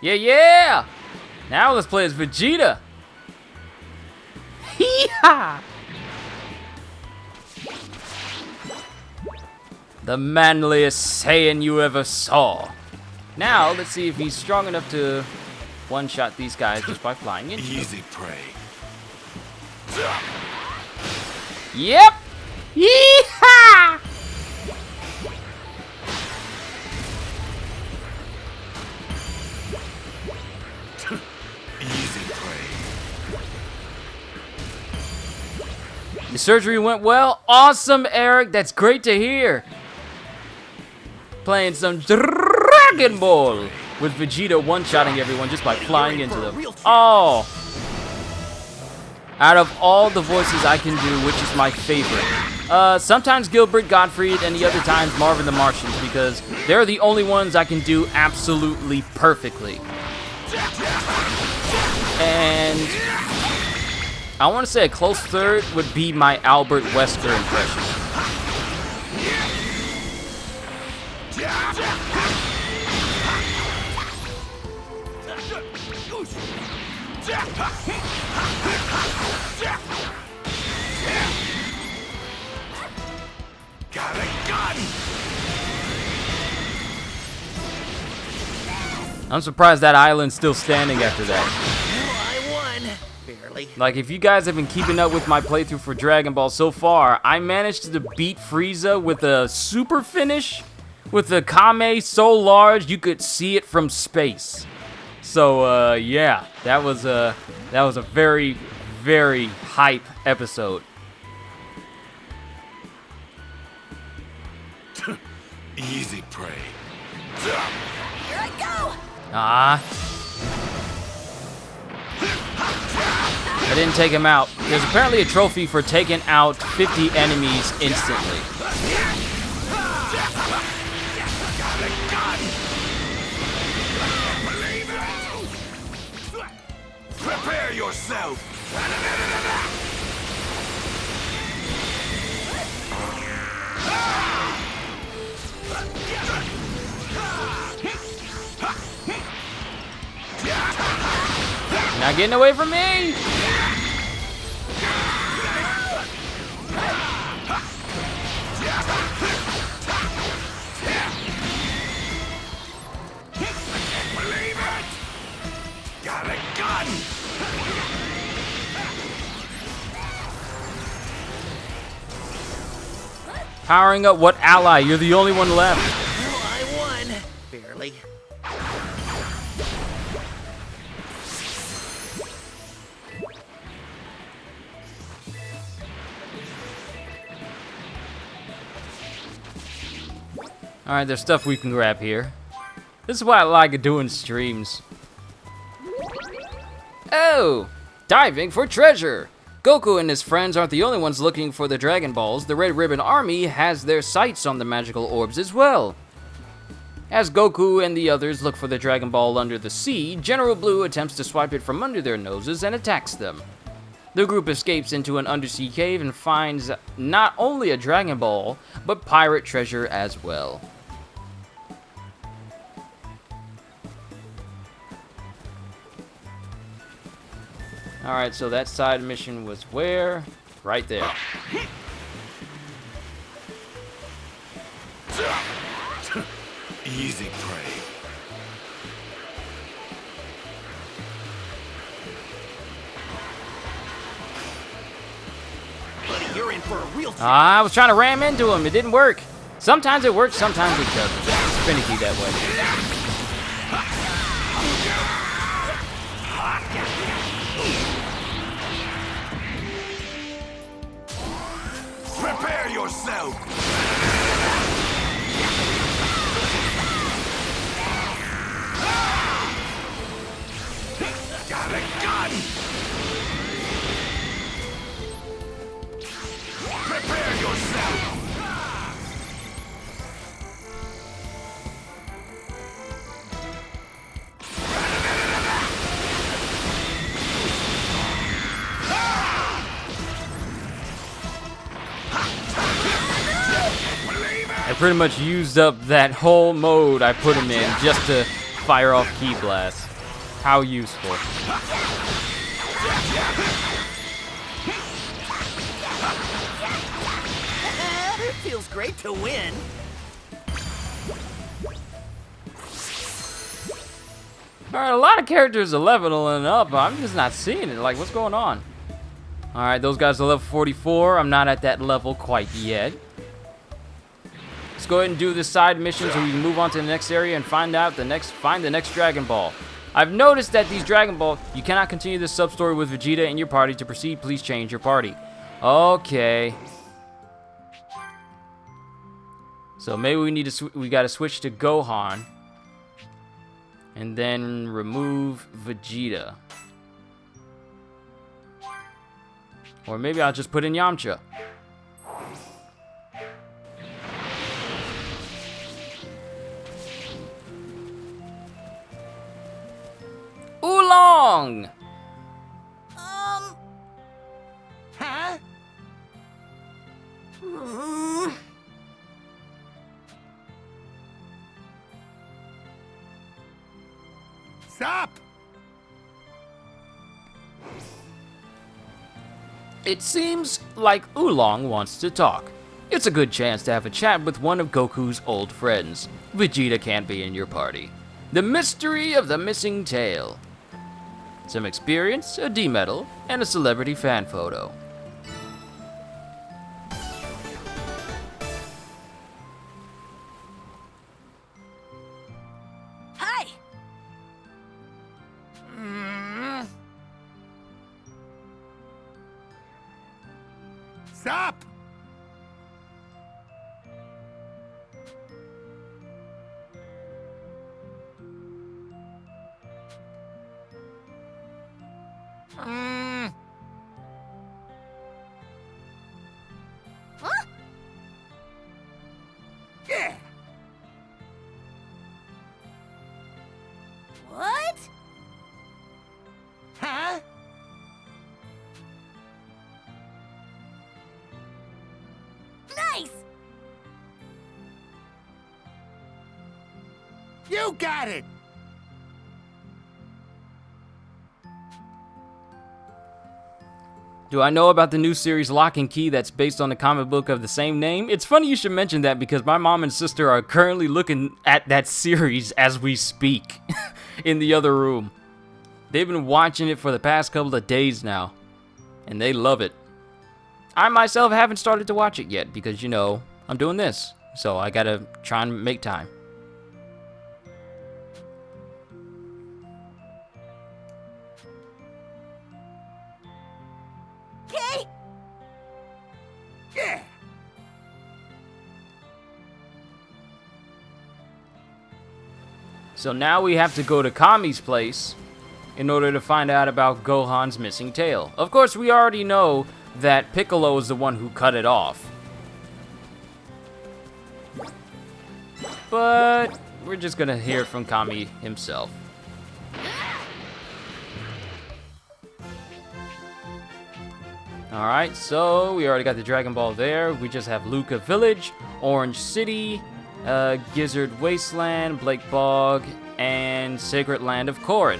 [SPEAKER 1] Yeah! Now let's play as Vegeta! Hee-ha! The manliest Saiyan you ever saw. Now, let's see if he's strong enough to one-shot these guys just by flying into them.
[SPEAKER 3] Easy prey.
[SPEAKER 1] Yep! Yee-ha!
[SPEAKER 3] Easy prey.
[SPEAKER 1] The surgery went well. Awesome, Eric. That's great to hear. Playing some Dragon Ball with Vegeta one-shotting everyone just by flying into them. Oh! Out of all the voices I can do, which is my favorite? Sometimes Gilbert Gottfried and the other times Marvin the Martians, because they're the only ones I can do absolutely perfectly. And I want to say a close third would be my Albert Wesker impression.
[SPEAKER 3] Got a gun.
[SPEAKER 1] I'm surprised that island's still standing after that.
[SPEAKER 4] I won. Barely.
[SPEAKER 1] Like, if you guys have been keeping up with my playthrough for Dragon Ball so far, I managed to beat Frieza with a super finish with the Kame so large you could see it from space. So, yeah, that was a very, very hype episode.
[SPEAKER 3] Easy prey.
[SPEAKER 2] Here I go!
[SPEAKER 1] Ah. I didn't take him out. There's apparently a trophy for taking out 50 enemies instantly.
[SPEAKER 3] Prepare yourself.
[SPEAKER 1] Not getting away from me!
[SPEAKER 3] Believe it. Got a gun.
[SPEAKER 1] Powering up what ally? You're the only one left.
[SPEAKER 4] Well, I won. Barely.
[SPEAKER 1] Alright, there's stuff we can grab here. This is why I like doing streams. Oh! Diving for treasure! Goku and his friends aren't the only ones looking for the Dragon Balls. The Red Ribbon Army has their sights on the magical orbs as well. As Goku and the others look for the Dragon Ball under the sea, General Blue attempts to swipe it from under their noses and attacks them. The group escapes into an undersea cave and finds not only a Dragon Ball, but pirate treasure as well. Alright, so that side mission was where? Right there.
[SPEAKER 3] Easy prey.
[SPEAKER 4] Buddy, you're in for a real
[SPEAKER 1] I was trying to ram into him. It didn't work. Sometimes it works, sometimes it doesn't. It's finicky that way.
[SPEAKER 3] Prepare yourself! Got a gun! Prepare yourself!
[SPEAKER 1] I pretty much used up that whole mode I put him in just to fire off Ki Blast. How useful.
[SPEAKER 4] Feels great to win.
[SPEAKER 1] Alright, a lot of characters are leveling up, but I'm just not seeing it. Like, what's going on? Alright, those guys are level 44. I'm not at that level quite yet. Let's go ahead and do this side mission so we can move on to the next area and find the next Dragon Ball. I've noticed that these Dragon Ball, you cannot continue this sub-story with Vegeta in your party. To proceed, please change your party. Okay. So maybe we gotta switch to Gohan. And then remove Vegeta. Or maybe I'll just put in Yamcha. Oolong!
[SPEAKER 4] Huh?
[SPEAKER 3] Stop!
[SPEAKER 1] It seems like Oolong wants to talk. It's a good chance to have a chat with one of Goku's old friends. Vegeta can't be in your party. The mystery of the missing tail. Some experience, a D-medal, and a celebrity fan photo.
[SPEAKER 2] Hi!
[SPEAKER 3] Stop!
[SPEAKER 2] Huh?
[SPEAKER 3] Yeah!
[SPEAKER 2] What?
[SPEAKER 4] Huh?
[SPEAKER 2] Nice!
[SPEAKER 3] You got it!
[SPEAKER 1] Do I know about the new series Lock and Key that's based on the comic book of the same name? It's funny you should mention that because my mom and sister are currently looking at that series as we speak in the other room. They've been watching it for the past couple of days now, and they love it. I myself haven't started to watch it yet because, you know, I'm doing this. So I gotta try and make time.
[SPEAKER 2] Okay?
[SPEAKER 3] Yeah.
[SPEAKER 1] So now we have to go to Kami's place in order to find out about Gohan's missing tail. Of course, we already know that Piccolo is the one who cut it off. But we're just gonna hear from Kami himself. Alright, so we already got the Dragon Ball there. We just have Luca Village, Orange City, Gizzard Wasteland, Blake Bog, and Sacred Land of Korin.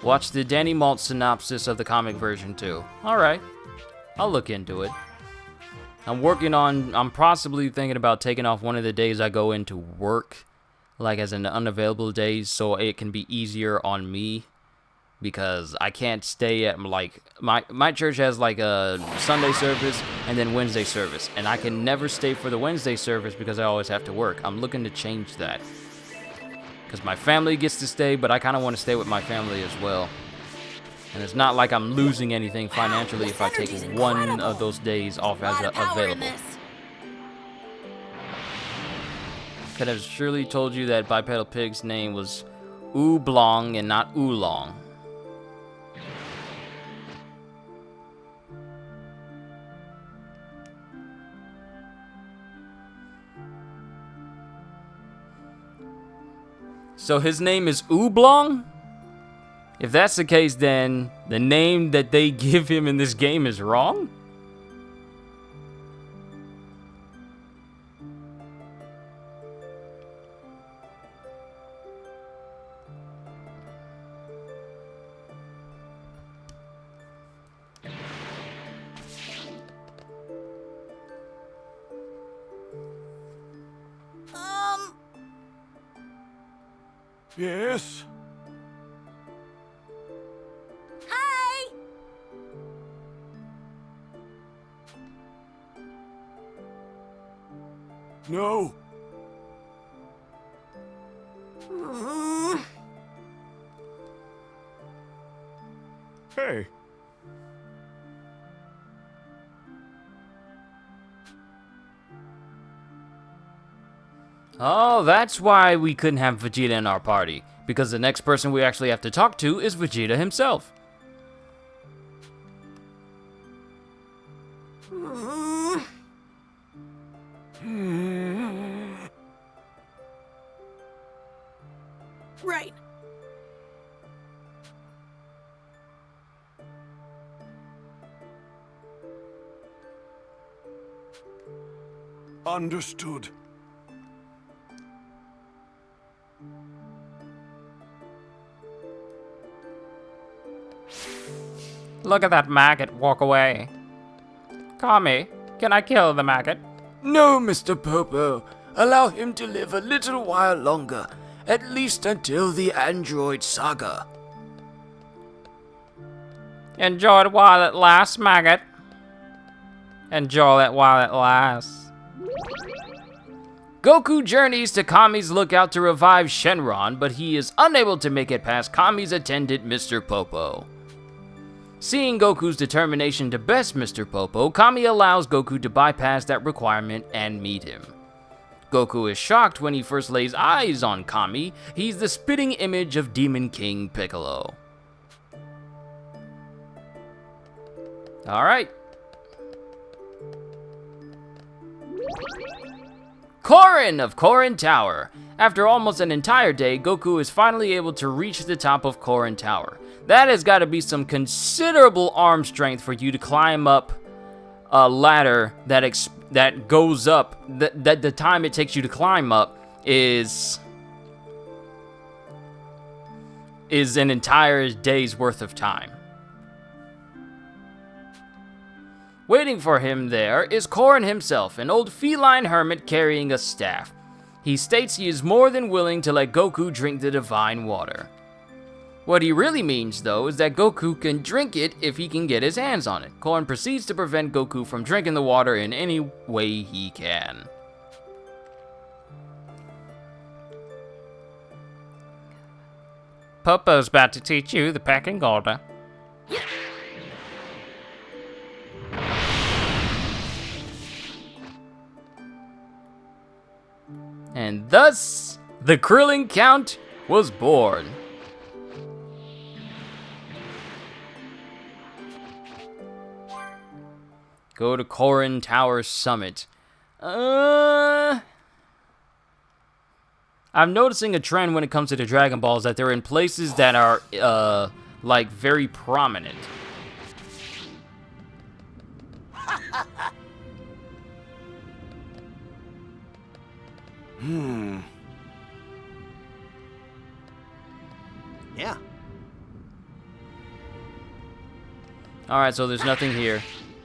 [SPEAKER 1] Watch the Danny Malt synopsis of the comic version too. Alright, I'll look into it. I'm possibly thinking about taking off one of the days I go into work, like as an unavailable day, so it can be easier on me. Because I can't stay at, like, my church has like a Sunday service and then Wednesday service. And I can never stay for the Wednesday service because I always have to work. I'm looking to change that. Because my family gets to stay, but I kind of want to stay with my family as well. And it's not like I'm losing anything financially if I take one of those days off as available. Could have surely told you that Bipedal Pig's name was Oolong and not Oolong. So his name is Oolong? If that's the case, then the name that they give him in this game is wrong?
[SPEAKER 3] Yes?
[SPEAKER 2] Hi!
[SPEAKER 3] No. Hey.
[SPEAKER 1] Oh, that's why we couldn't have Vegeta in our party. Because the next person we actually have to talk to is Vegeta himself.
[SPEAKER 2] Right.
[SPEAKER 3] Understood.
[SPEAKER 1] Look at that maggot walk away. Kami, can I kill the maggot?
[SPEAKER 5] No, Mr. Popo. Allow him to live a little while longer, at least until the Android Saga.
[SPEAKER 1] Enjoy it while it lasts, maggot. Enjoy it while it lasts. Goku journeys to Kami's lookout to revive Shenron, but he is unable to make it past Kami's attendant, Mr. Popo. Seeing Goku's determination to best Mr. Popo, Kami allows Goku to bypass that requirement and meet him. Goku is shocked when he first lays eyes on Kami. He's the spitting image of Demon King Piccolo. Alright. Korin of Korin Tower. After almost an entire day, Goku is finally able to reach the top of Korin Tower. That has got to be some considerable arm strength for you to climb up a ladder that goes up. That the time it takes you to climb up is an entire day's worth of time. Waiting for him there is Korin himself, an old feline hermit carrying a staff. He states he is more than willing to let Goku drink the divine water. What he really means, though, is that Goku can drink it if he can get his hands on it. Korin proceeds to prevent Goku from drinking the water in any way he can. Popo's about to teach you the packing order. And thus, the Krillin Count was born. Go to Korin Tower Summit. I'm noticing a trend when it comes to the Dragon Balls that they're in places that are, like, very prominent.
[SPEAKER 4] Yeah.
[SPEAKER 1] Alright, so there's nothing here.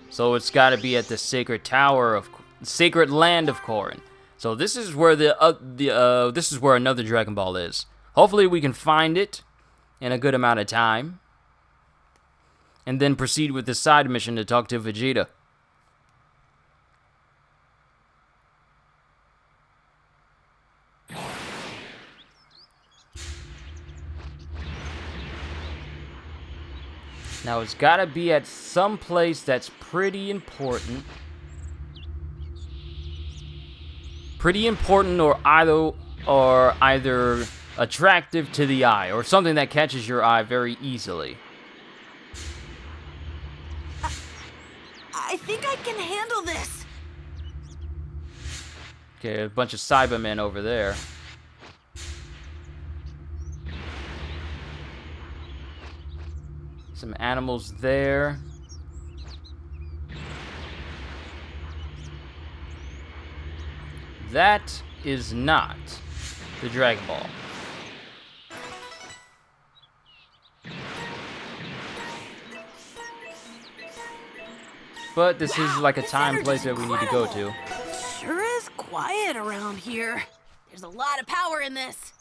[SPEAKER 1] So it's gotta be at the Sacred Tower of... Sacred Land of Korin. So this is where this is where another Dragon Ball is. Hopefully we can find it in a good amount of time. And then proceed with the side mission to talk to Vegeta. Now it's gotta be at some place that's pretty important. Pretty important, or either attractive to the eye, or something that catches your eye very easily.
[SPEAKER 2] I think I can handle this.
[SPEAKER 1] Okay, a bunch of Cybermen over there. Some animals there. That is not the Dragon Ball. But this is like a time place that we need to go to.
[SPEAKER 2] Sure is quiet around here. There's a lot of power in this.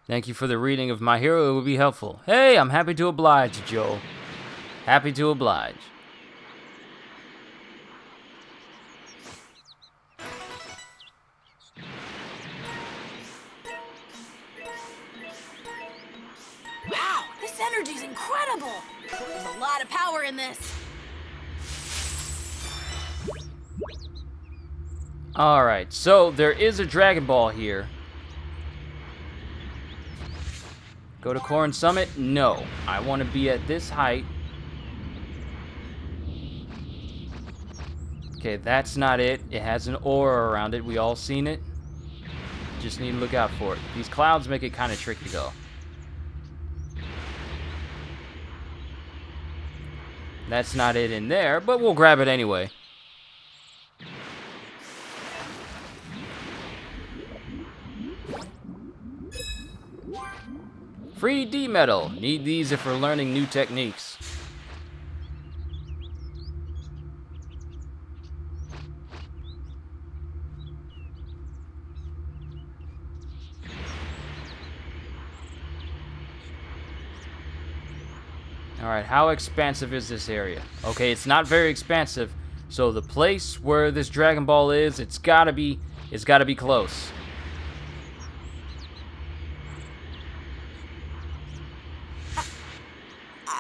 [SPEAKER 1] Thank you for the reading of My Hero. It would be helpful. Hey, I'm happy to oblige, Joe. Happy to oblige.
[SPEAKER 2] Wow, this energy's incredible. There's a lot of power in this.
[SPEAKER 1] Alright, so there is a Dragon Ball here. Go to Korin Summit? No. I want to be at this height. Okay, that's not it. It has an aura around it. We all seen it. Just need to look out for it. These clouds make it kind of tricky, though. That's not it in there, but we'll grab it anyway. Free D medal. Need these if we're learning new techniques. Alright, how expansive is this area? Okay, it's not very expansive, so the place where this Dragon Ball is, it's gotta be close.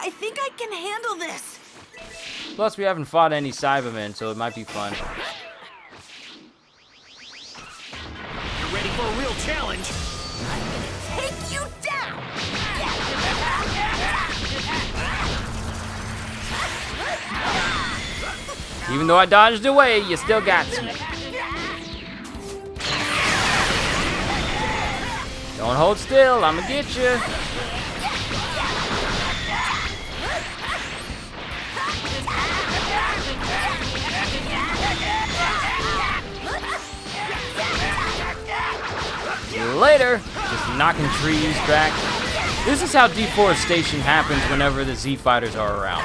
[SPEAKER 2] I think I can handle this.
[SPEAKER 1] Plus, we haven't fought any Cybermen, so it might be fun.
[SPEAKER 4] You're ready for a real challenge?
[SPEAKER 2] Take you down.
[SPEAKER 1] Even though I dodged away, you still got me. Don't hold still, I'ma get you. Later, just knocking trees back. This is how deforestation happens whenever the Z Fighters are around.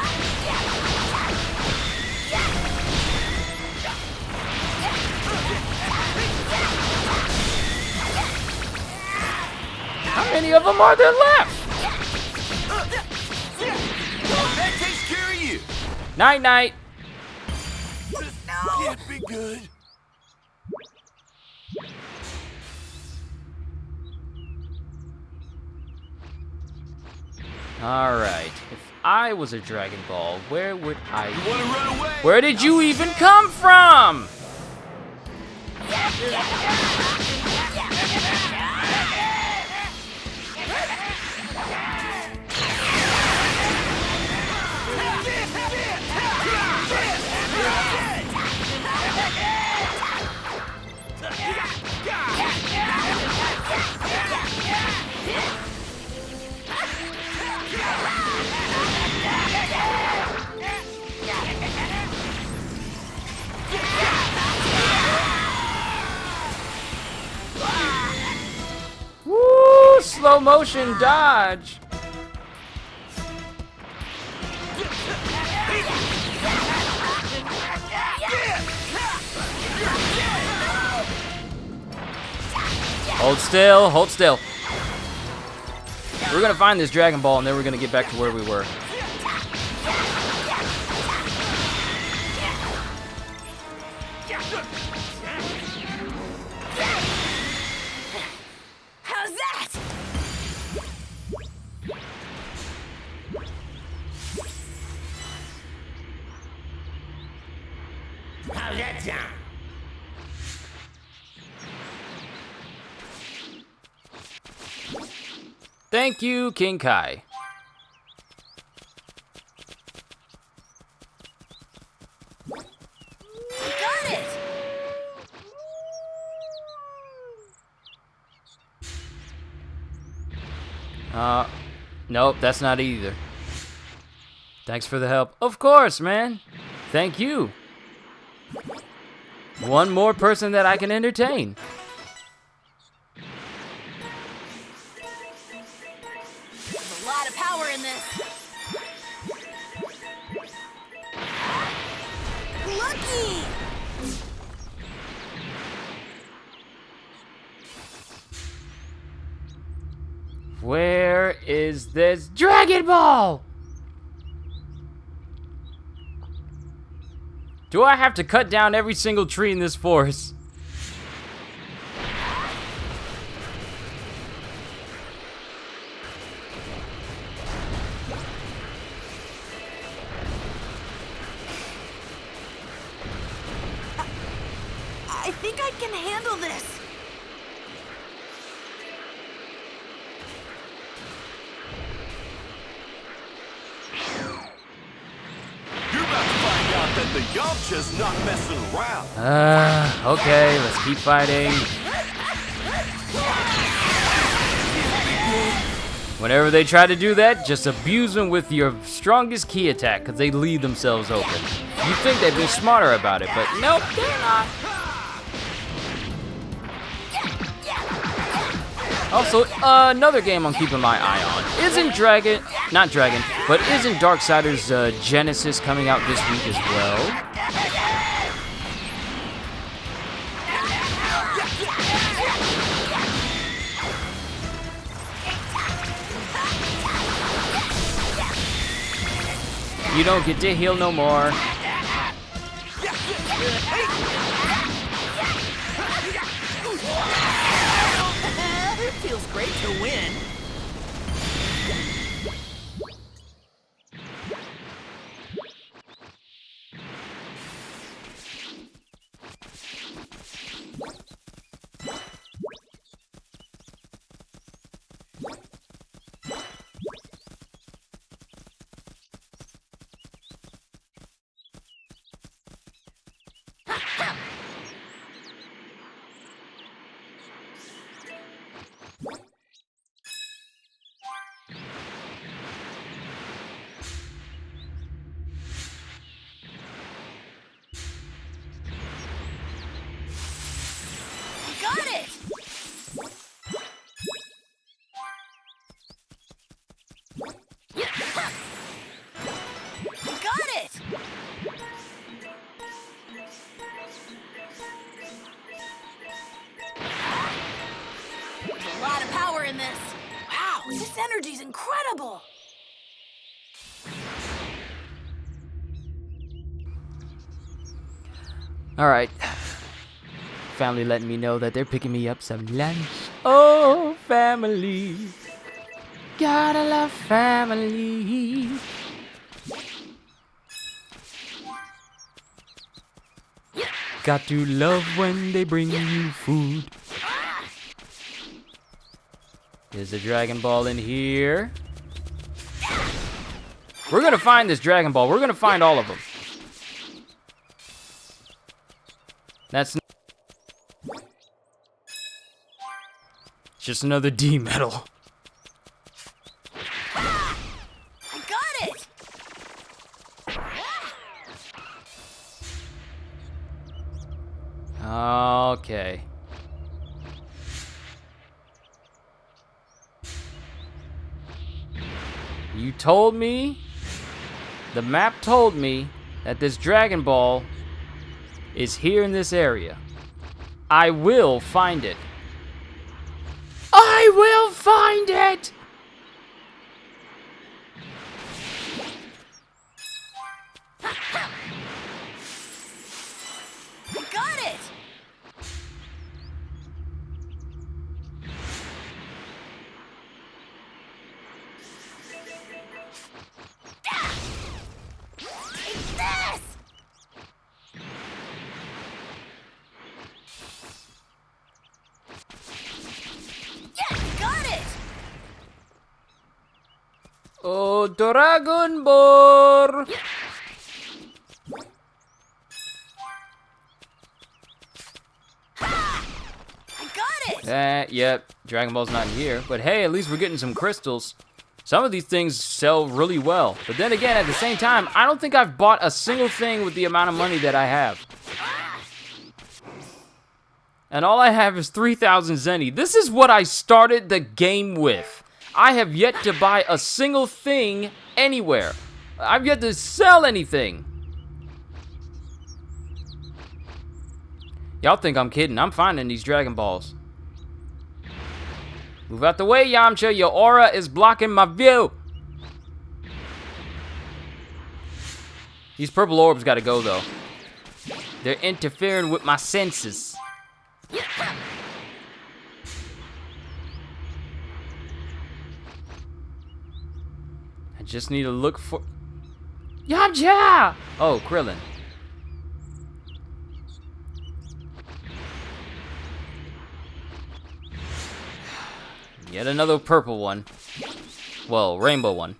[SPEAKER 1] many of them are there left?
[SPEAKER 3] That takes care of you.
[SPEAKER 1] Night night.
[SPEAKER 3] This can't be good.
[SPEAKER 1] Alright. If I was a Dragon Ball, where would I
[SPEAKER 3] You want to run away?
[SPEAKER 1] Where did you even come from? Woo! Slow motion dodge. Hold still, hold still. We're gonna find this Dragon Ball and then we're gonna get back to where we were.
[SPEAKER 2] How's that?
[SPEAKER 4] How's that sound?
[SPEAKER 1] Thank you, King Kai.
[SPEAKER 2] Got it!
[SPEAKER 1] Nope, that's not either. Thanks for the help. Of course, man. Thank you. One more person that I can entertain.
[SPEAKER 2] There's a lot of power in this. Lucky!
[SPEAKER 1] Where is this Dragon Ball? Do I have to cut down every single tree in this forest?
[SPEAKER 2] I think I can handle this.
[SPEAKER 3] You're about to find out that the Yamcha's not messing around.
[SPEAKER 1] Okay, let's keep fighting. Whenever they try to do that, just abuse them with your strongest key attack, because they leave themselves open. You think they've been smarter about it, but nope, they're not. Also, another game I'm keeping my eye on. Isn't Darksiders Genesis coming out this week as well? You don't get to heal no more.
[SPEAKER 4] Feels great to win.
[SPEAKER 2] Got it! Got it! There's a lot of power in this. this energy's incredible!
[SPEAKER 1] Alright. Family letting me know that they're picking me up some lunch. Oh, family. Gotta love family. Got to love when they bring you food. There's a Dragon Ball in here. We're gonna find this Dragon Ball. We're gonna find all of them. That's just another D medal.
[SPEAKER 2] I got it!
[SPEAKER 1] Okay. You told me, the map told me that this Dragon Ball is here in this area. I will find it. I will find it!
[SPEAKER 2] I got it! Take this! Yes, got it!
[SPEAKER 1] Oh, Dragon Ball!
[SPEAKER 2] I got it!
[SPEAKER 1] Yep, Dragon Ball's not in here. But hey, at least we're getting some crystals. Some of these things sell really well. But then again, at the same time, I don't think I've bought a single thing with the amount of money that I have. And all I have is 3,000 Zenny. This is what I started the game with. I have yet to buy a single thing anywhere. I've yet to sell anything. Y'all think I'm kidding. I'm finding these Dragon Balls. Move out the way, Yamcha. Your aura is blocking my view. These purple orbs gotta go, though. They're interfering with my senses. I just need to look for... Yamcha! Oh, Krillin. Yet another purple one. Well, rainbow one.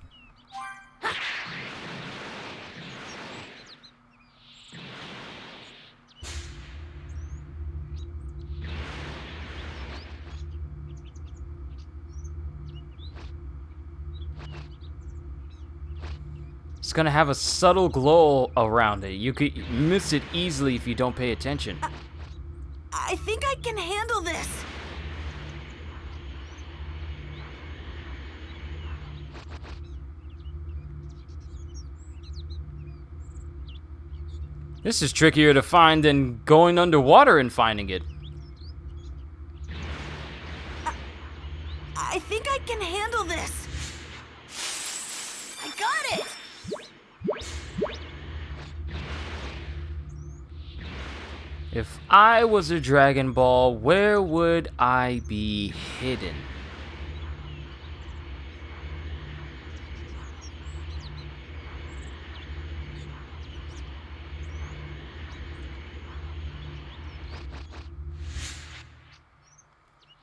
[SPEAKER 1] It's gonna have a subtle glow around it. You could miss it easily if you don't pay attention.
[SPEAKER 2] I think I can handle this.
[SPEAKER 1] This is trickier to find than going underwater and finding it.
[SPEAKER 2] I think I can handle this. I got it!
[SPEAKER 1] If I was a Dragon Ball, where would I be hidden?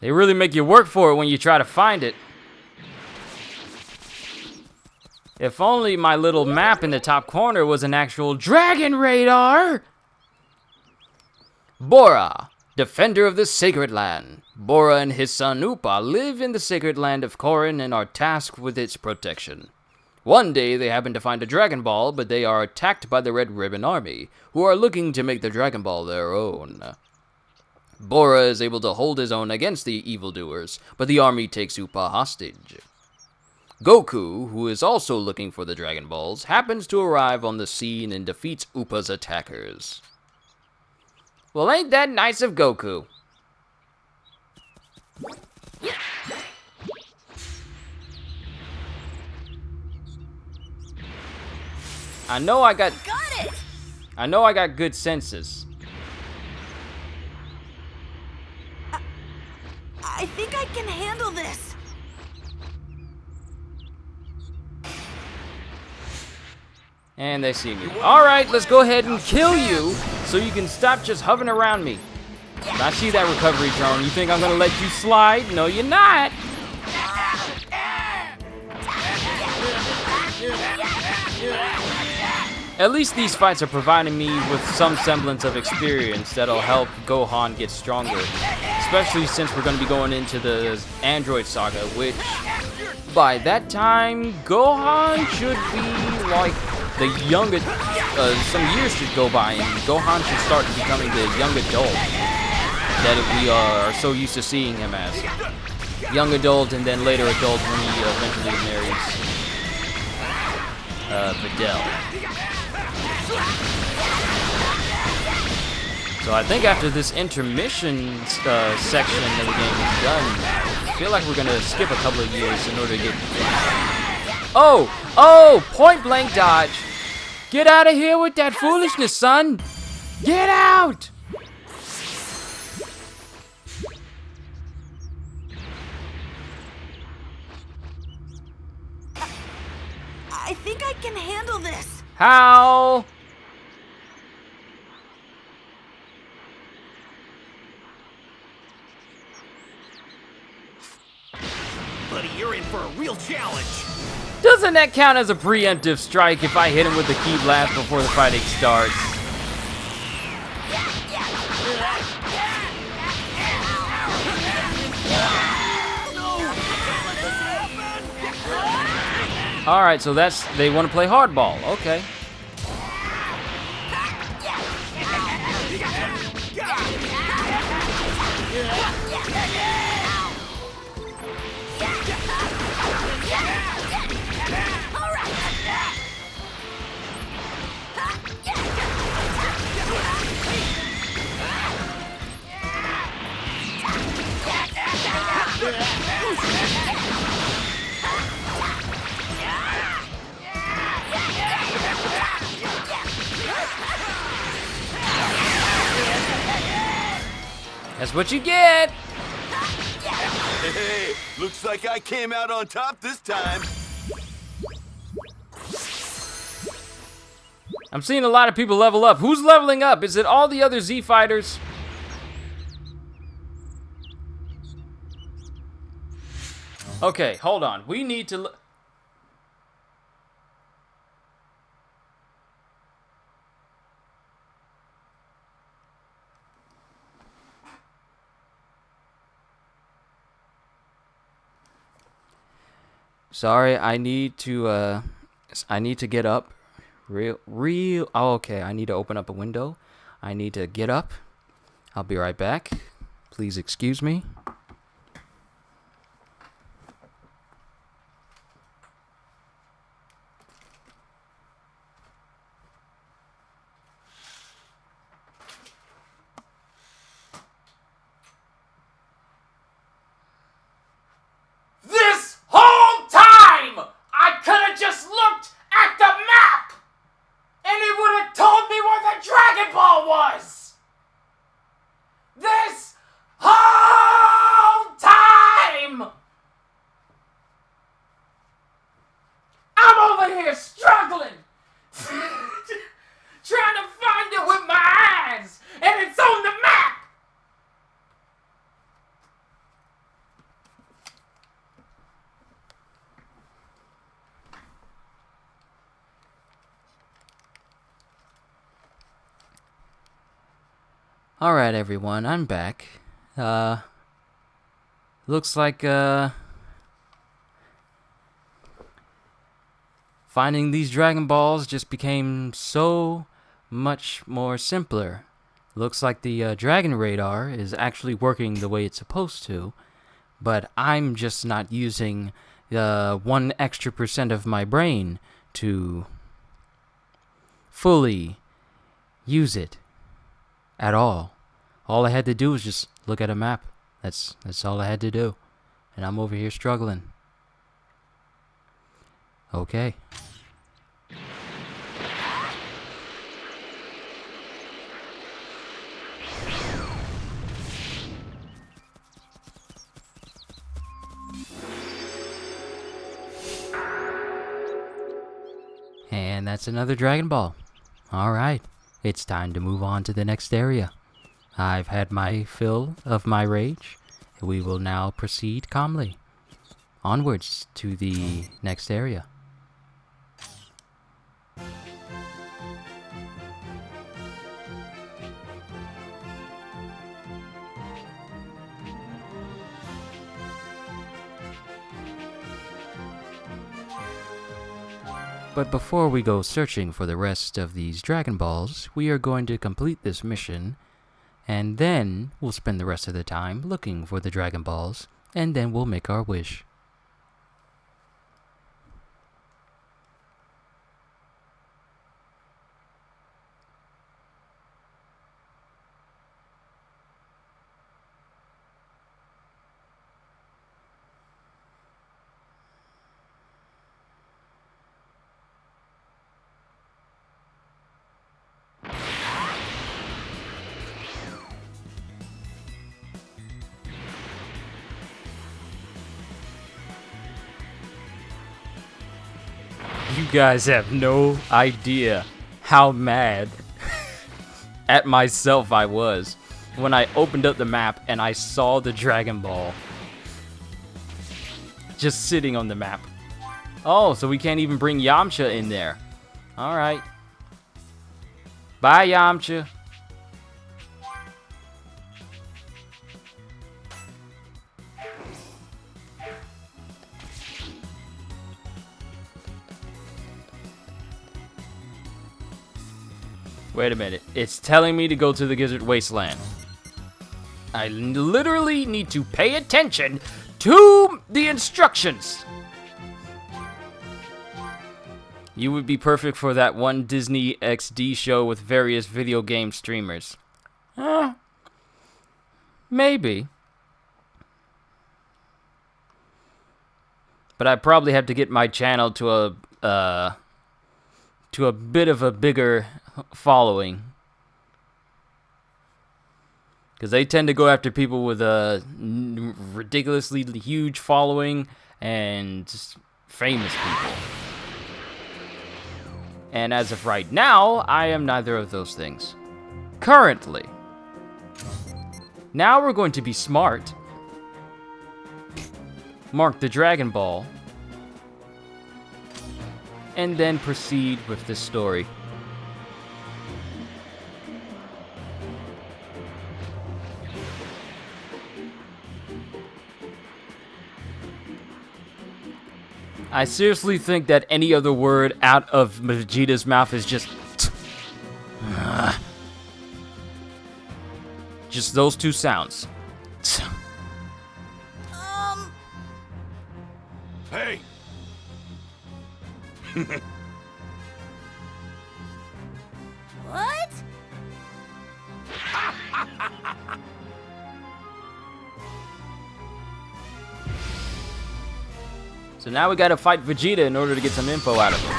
[SPEAKER 1] They really make you work for it when you try to find it. If only my little map in the top corner was an actual dragon radar! Bora, defender of the sacred land. Bora and his son Upa live in the sacred land of Korin and are tasked with its protection. One day they happen to find a Dragon Ball, but they are attacked by the Red Ribbon Army, who are looking to make the Dragon Ball their own. Bora is able to hold his own against the evildoers, but the army takes Upa hostage. Goku, who is also looking for the Dragon Balls, happens to arrive on the scene and defeats Upa's attackers. Well, ain't that nice of Goku? I know I got
[SPEAKER 2] Got it!
[SPEAKER 1] good senses.
[SPEAKER 2] I think I can handle this.
[SPEAKER 1] And they see me. Alright, let's go ahead and kill you so you can stop just hovering around me. I see that recovery drone. You think I'm gonna let you slide? No, you're not. At least these fights are providing me with some semblance of experience that'll help Gohan get stronger. Especially since we're going to be going into the Android Saga, which by that time, Gohan should be like the young, some years should go by and Gohan should start becoming the young adult that we are so used to seeing him as. Young adult and then later adult when he eventually marries Videl. So I think after this intermission section of the game is done, I feel like we're gonna skip a couple of years in order to get... Oh! Point blank dodge! Get out of here with that foolishness, son! Get out!
[SPEAKER 2] I think I can handle this.
[SPEAKER 1] How?
[SPEAKER 4] Buddy, you're in for a real challenge.
[SPEAKER 1] Doesn't that count as a preemptive strike if I hit him with the key blast before the fighting starts? Alright, so that's... they want to play hardball. Okay. That's what you get!
[SPEAKER 3] Hey, looks like I came out on top this time.
[SPEAKER 1] I'm seeing a lot of people level up. Who's leveling up? Is it all the other Z fighters? Okay, hold on. We need to... Sorry, I need to get up. Oh, okay, I need to open up a window. I need to get up. I'll be right back. Please excuse me.
[SPEAKER 5] This whole time, I could have just looked at the map, and it would have told me where the Dragon Ball was. This whole time, I'm over here struggling, trying to find it with my eyes, and it's on the map.
[SPEAKER 1] Alright, everyone, I'm back. Looks like, finding these Dragon Balls just became so much more simpler. Looks like the Dragon Radar is actually working the way it's supposed to, but I'm just not using 1 extra % of my brain to fully use it at all. All I had to do was just look at a map. That's all I had to do. And I'm over here struggling. Okay. And that's another Dragon Ball. Alright, it's time to move on to the next area. I've had my fill of my rage. We will now proceed calmly onwards to the next area. But before we go searching for the rest of these Dragon Balls, we are going to complete this mission, and then we'll spend the rest of the time looking for the Dragon Balls, and then we'll make our wish. You guys have no idea how mad at myself I was when I opened up the map and I saw the Dragon Ball just sitting on the map. Oh, so we can't even bring Yamcha in there. Alright. Bye, Yamcha. Wait a minute. It's telling me to go to the Gizzard Wasteland. I literally need to pay attention to the instructions. You would be perfect for that one Disney XD show with various video game streamers. Maybe. But I probably have to get my channel to a bit of a bigger following, because they tend to go after people with a ridiculously huge following and just famous people. And as of right now, I am neither of those things. Currently. Now we're going to be smart. Mark the Dragon Ball. And then proceed with the story. I seriously think that any other word out of Vegeta's mouth is just those two sounds.
[SPEAKER 3] Hey!
[SPEAKER 2] What?
[SPEAKER 1] So now we gotta fight Vegeta in order to get some info out of him.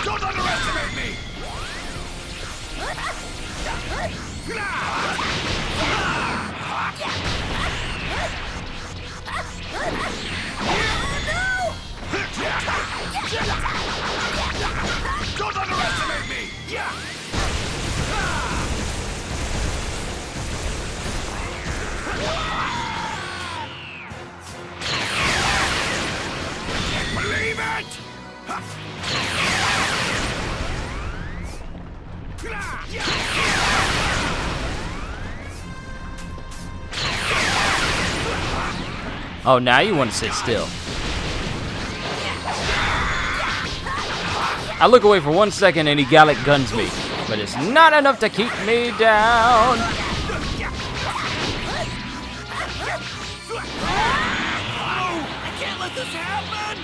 [SPEAKER 3] Don't underestimate me! Don't underestimate me! Believe it!
[SPEAKER 1] Oh, now you want to sit still. I look away for 1 second and he Gallic guns me, but it's not enough to keep me down.
[SPEAKER 4] I can't let this happen!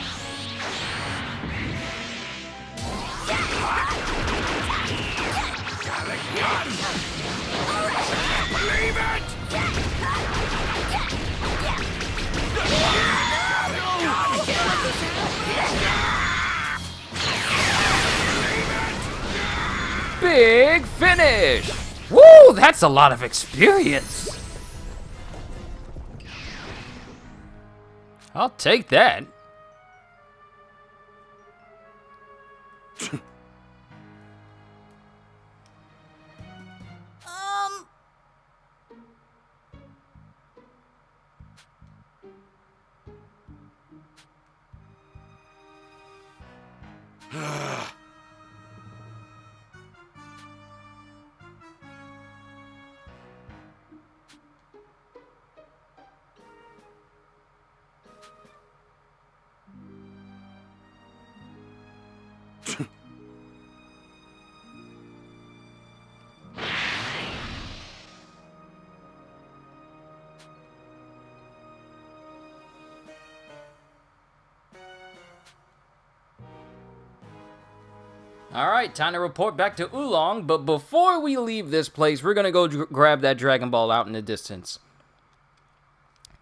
[SPEAKER 3] Believe it!
[SPEAKER 1] Big finish! Woo, that's a lot of experience. I'll take that. Alright, time to report back to Oolong, but before we leave this place, we're gonna go grab that Dragon Ball out in the distance.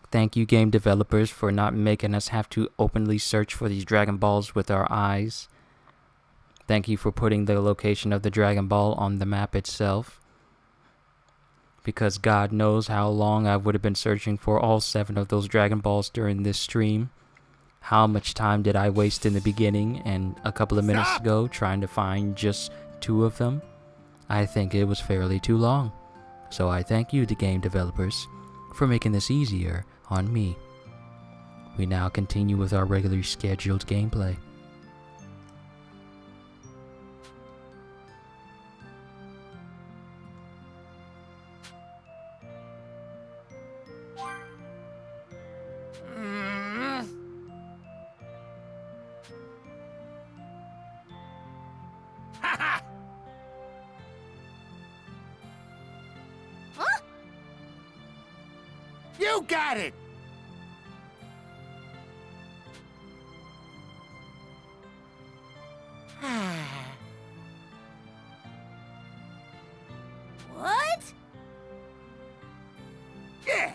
[SPEAKER 1] Thank you, game developers, for not making us have to openly search for these Dragon Balls with our eyes. Thank you for putting the location of the Dragon Ball on the map itself. Because God knows how long I would have been searching for all 7 of those Dragon Balls during this stream. How much time did I waste in the beginning and a couple of minutes ago trying to find just 2 of them? I think it was fairly too long. So I thank you, the game developers, for making this easier on me. We now continue with our regularly scheduled gameplay.
[SPEAKER 4] You got it!
[SPEAKER 2] What?
[SPEAKER 4] Yeah!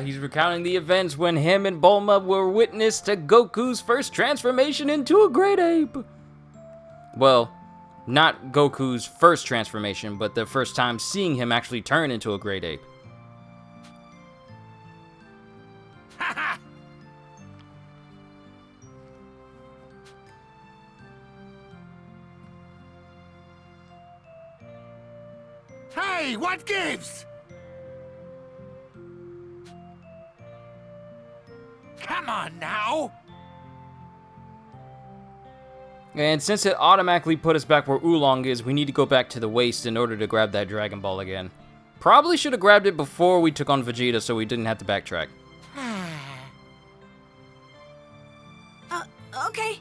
[SPEAKER 1] He's recounting the events when him and Bulma were witness to Goku's first transformation into a great ape. Well, not Goku's first transformation, but the first time seeing him actually turn into a great ape.
[SPEAKER 4] Hey, what gives? Come on now!
[SPEAKER 1] And since it automatically put us back where Oolong is, we need to go back to the waist in order to grab that Dragon Ball again. Probably should have grabbed it before we took on Vegeta so we didn't have to backtrack.
[SPEAKER 2] Okay.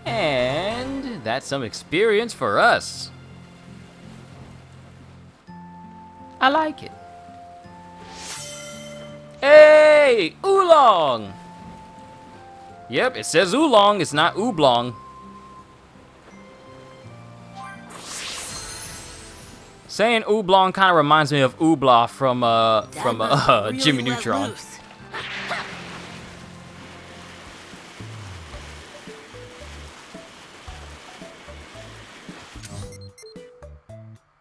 [SPEAKER 1] And that's some experience for us. I like it. Hey, Oolong! Yep, it says Oolong, it's not Ooblong. Saying Ooblong kind of reminds me of Oobla from Jimmy Neutron.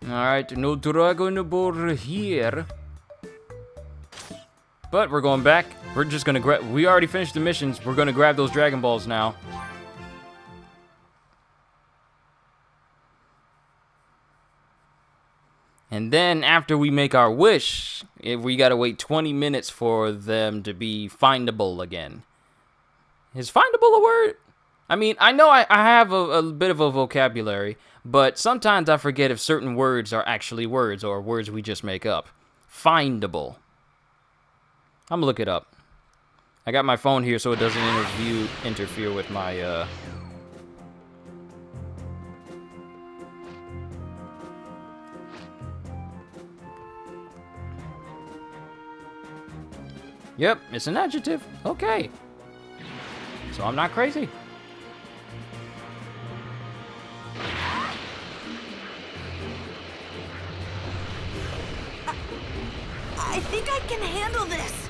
[SPEAKER 1] Alright, no Dragon Ball here. But we're going back. We're just gonna grab. We already finished the missions. We're gonna grab those Dragon Balls now. And then after we make our wish, we gotta wait 20 minutes for them to be findable again. Is findable a word? I mean, I know I have a bit of a vocabulary, but sometimes I forget if certain words are actually words or words we just make up. Findable. I'm gonna look it up. I got my phone here so it doesn't interfere with my Yep, it's an adjective. Okay. So I'm not crazy.
[SPEAKER 2] I think I can handle this.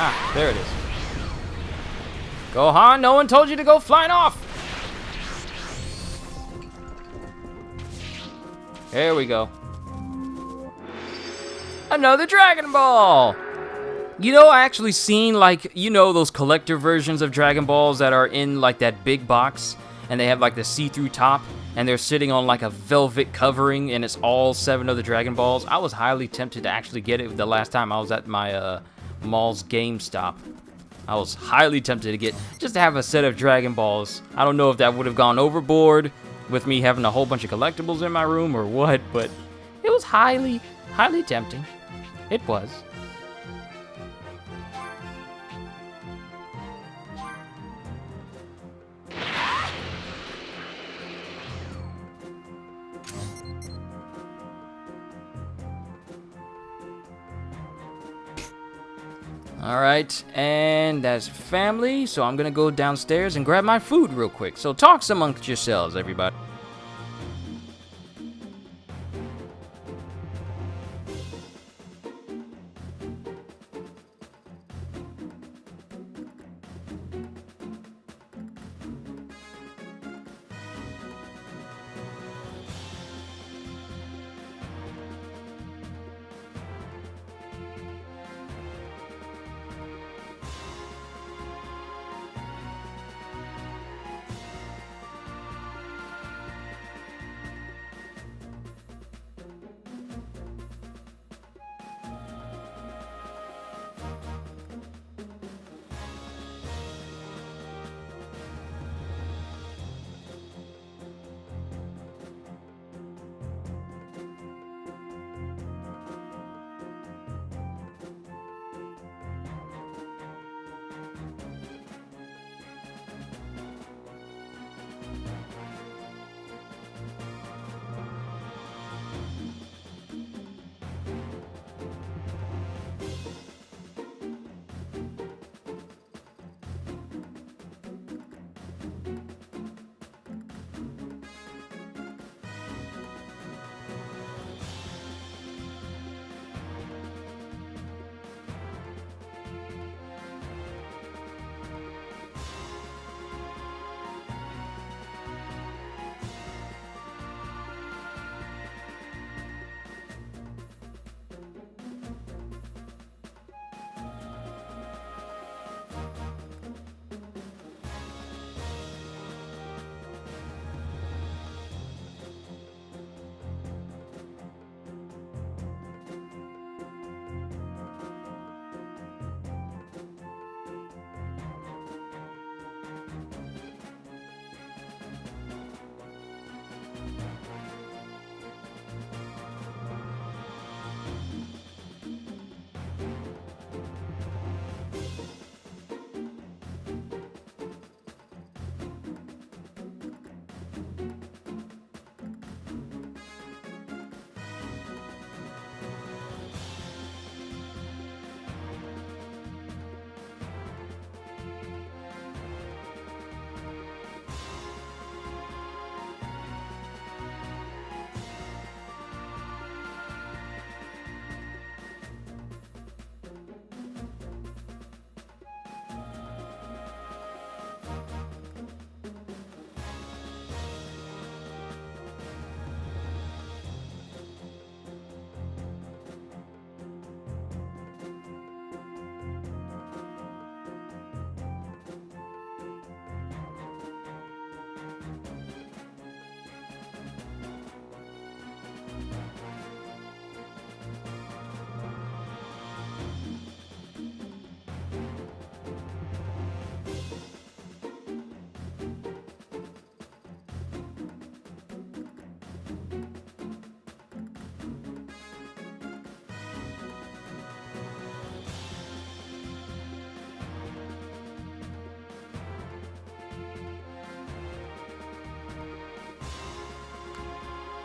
[SPEAKER 1] Ah, there it is. Gohan, no one told you to go flying off. There we go. Another Dragon Ball! You know, I actually seen, like, you know, those collector versions of Dragon Balls that are in, like, that big box, and they have, like, the see-through top, and they're sitting on, like, a velvet covering, and it's all 7 of the Dragon Balls. I was highly tempted to actually get it the last time I was at my, mall's GameStop. I was highly tempted to get, just to have a set of Dragon Balls. I don't know if that would have gone overboard with me having a whole bunch of collectibles in my room or what, but it was highly tempting. It was. Alright, and that's family, so I'm gonna go downstairs and grab my food real quick. So talk amongst yourselves, everybody.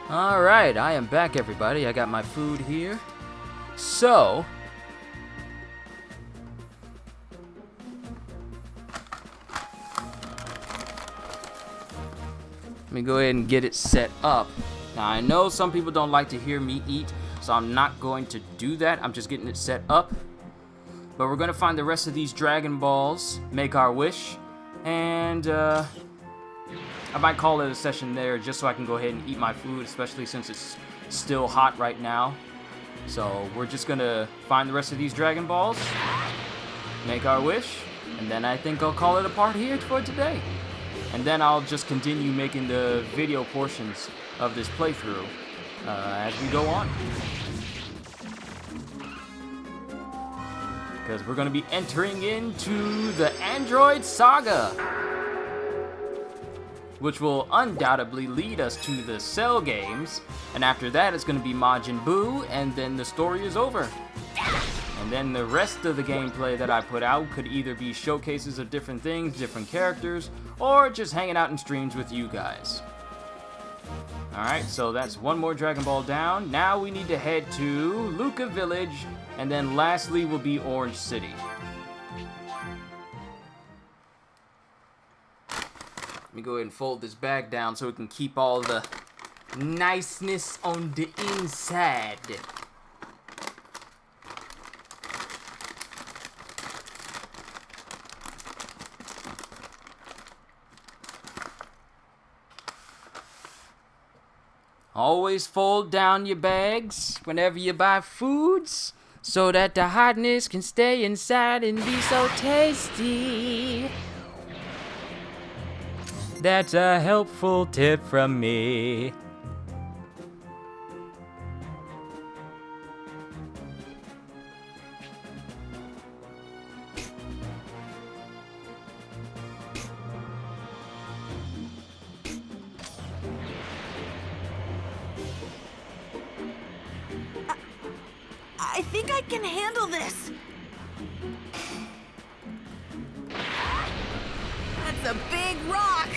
[SPEAKER 1] Alright, I am back, everybody. I got my food here. So, let me go ahead and get it set up. Now, I know some people don't like to hear me eat, so I'm not going to do that. I'm just getting it set up. But we're gonna find the rest of these Dragon Balls, make our wish, and I might call it a session there just so I can go ahead and eat my food, especially since it's still hot right now. So we're just gonna find the rest of these Dragon Balls, make our wish, and then I think I'll call it a part here for today. And then I'll just continue making the video portions of this playthrough as we go on. Because we're going to be entering into the Android Saga, which will undoubtedly lead us to the Cell games, and after that it's going to be Majin Buu, and then the story is over. And then the rest of the gameplay that I put out could either be showcases of different things, different characters, or just hanging out in streams with you guys. Alright, so that's one more Dragon Ball down. Now we need to head to Luca Village, and then lastly will be Orange City. Let me go ahead and fold this bag down so we can keep all the niceness on the inside. Always fold down your bags whenever you buy foods, so that the hotness can stay inside and be so tasty. That's a helpful tip from me.
[SPEAKER 2] I think I can handle this. That's a big rock.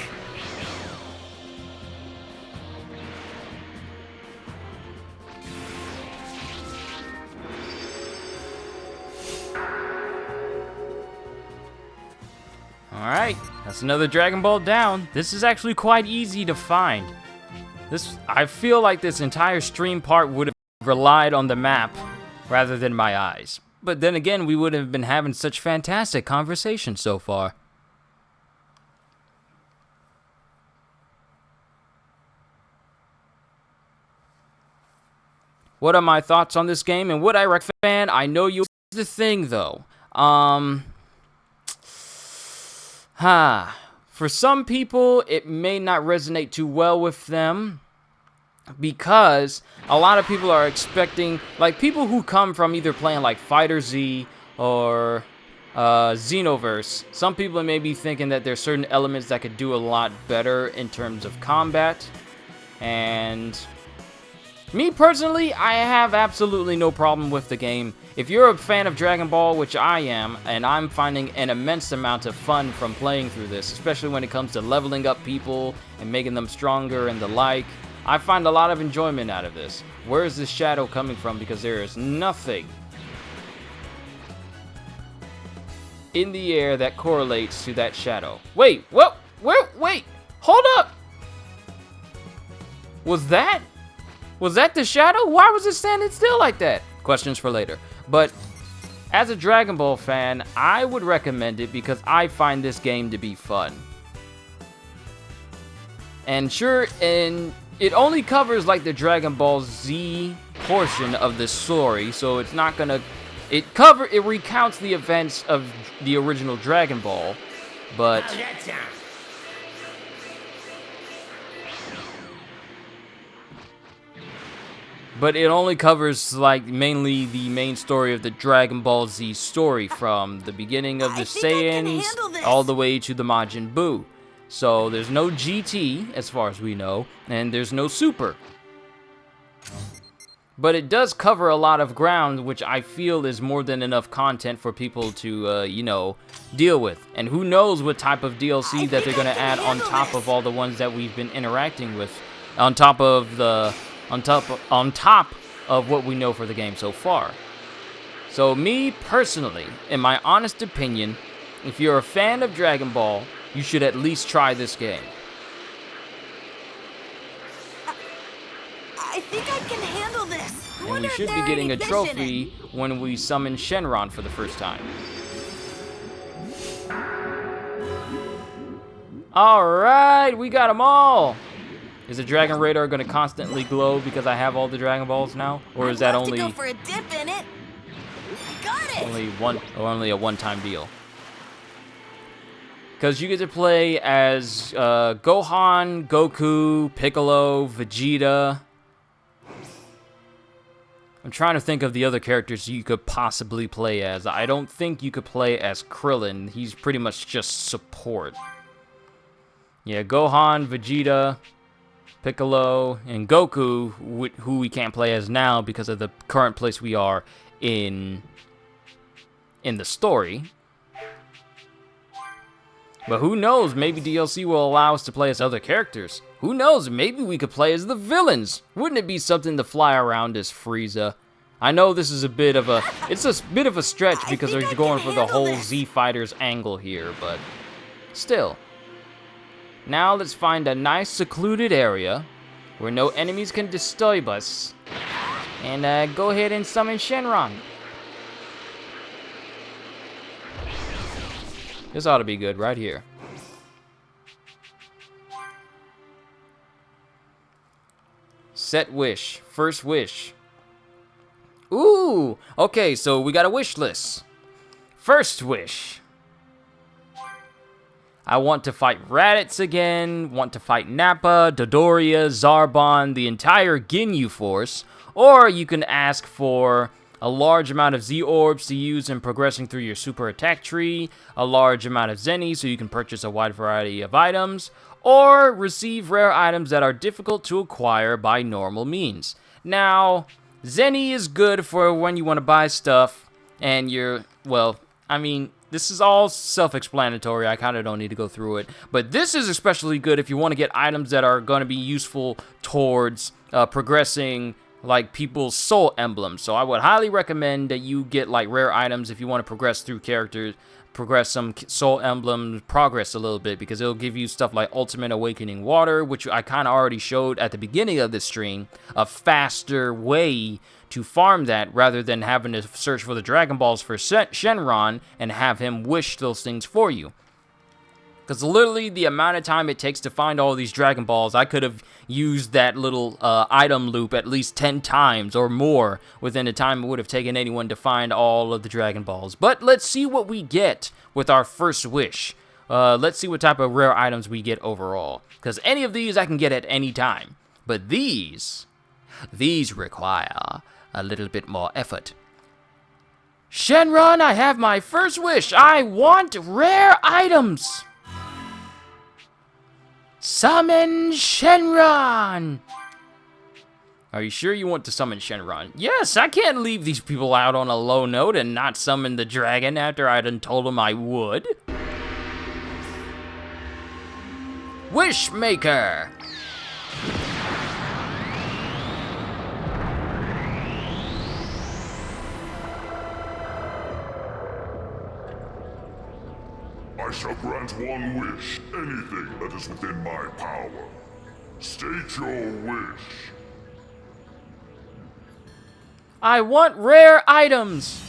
[SPEAKER 1] Alright, that's another Dragon Ball down. This is actually quite easy to find. I feel like this entire stream part would have relied on the map rather than my eyes. But then again, we would have been having such fantastic conversations so far. What are my thoughts on this game and would I recommend? I know you. Here's the thing though. For some people, it may not resonate too well with them, because a lot of people are expecting, like people who come from either playing like Fighter Z or Xenoverse, some people may be thinking that there's certain elements that could do a lot better in terms of combat. And me personally, I have absolutely no problem with the game. If you're a fan of Dragon Ball, which I am, and I'm finding an immense amount of fun from playing through this, especially when it comes to leveling up people and making them stronger and the like, I find a lot of enjoyment out of this. Where is this shadow coming from? Because there is nothing in the air that correlates to that shadow. Wait, what? Wait, hold up! Was that the shadow? Why was it standing still like that? Questions for later. But as a Dragon Ball fan, I would recommend it because I find this game to be fun. And sure, it only covers like the Dragon Ball Z portion of the story, so it's not gonna. It recounts the events of the original Dragon Ball, but it only covers like mainly the main story of the Dragon Ball Z story from the beginning of the Saiyans all the way to the Majin Buu. So there's no GT as far as we know, and there's no Super. But it does cover a lot of ground, which I feel is more than enough content for people to, deal with. And who knows what type of DLC that they're going to add on top of all the ones that we've been interacting with, on top of what we know for the game so far. So me personally, in my honest opinion, if you're a fan of Dragon Ball, you should at least try this game.
[SPEAKER 2] I think I can handle this.
[SPEAKER 1] And and we should be getting a trophy when we summon Shenron for the first time. Alright, we got them all! Is the Dragon Radar going to constantly glow because I have all the Dragon Balls now? Or is that only...
[SPEAKER 2] go for a dip in it. Got it!
[SPEAKER 1] only a one-time deal? Because you get to play as Gohan, Goku, Piccolo, Vegeta. I'm trying to think of the other characters you could possibly play as. I don't think you could play as Krillin. He's pretty much just support. Yeah, Gohan, Vegeta, Piccolo, and Goku, who we can't play as now because of the current place we are in the story. But who knows, maybe DLC will allow us to play as other characters. Who knows, maybe we could play as the villains. Wouldn't it be something to fly around as Frieza? I know this is a bit of a stretch because they're going for the whole Z Fighters angle here, but still. Now let's find a nice secluded area where no enemies can disturb us. And go ahead and summon Shenron. This ought to be good right here. Set wish. First wish. Ooh! Okay, so we got a wish list. First wish. I want to fight Raditz again, want to fight Nappa, Dodoria, Zarbon, the entire Ginyu Force, or you can ask for a large amount of Z-Orbs to use in progressing through your super attack tree, a large amount of Zenny so you can purchase a wide variety of items, or receive rare items that are difficult to acquire by normal means. Now, Zenny is good for when you want to buy stuff, and you're, well, I mean, this is all self-explanatory, I kind of don't need to go through it, but this is especially good if you want to get items that are going to be useful towards progressing like people's soul emblems. So I would highly recommend that you get like rare items if you want to progress through characters, progress some soul emblems, progress a little bit, because it'll give you stuff like Ultimate Awakening Water, which I kind of already showed at the beginning of this stream, a faster way to farm that rather than having to search for the Dragon Balls for Shenron and have him wish those things for you. Because literally the amount of time it takes to find all these Dragon Balls, I could have used that little item loop at least 10 times or more within the time it would have taken anyone to find all of the Dragon Balls. But let's see what we get with our first wish. Let's see what type of rare items we get overall. Because any of these I can get at any time. But these require a little bit more effort. Shenron, I have my first wish. I want rare items. Summon Shenron! Are you sure you want to summon Shenron? Yes, I can't leave these people out on a low note and not summon the dragon after I done told them I would. Wishmaker!
[SPEAKER 6] I shall grant one wish, anything that is within my power. State your wish.
[SPEAKER 1] I want rare items!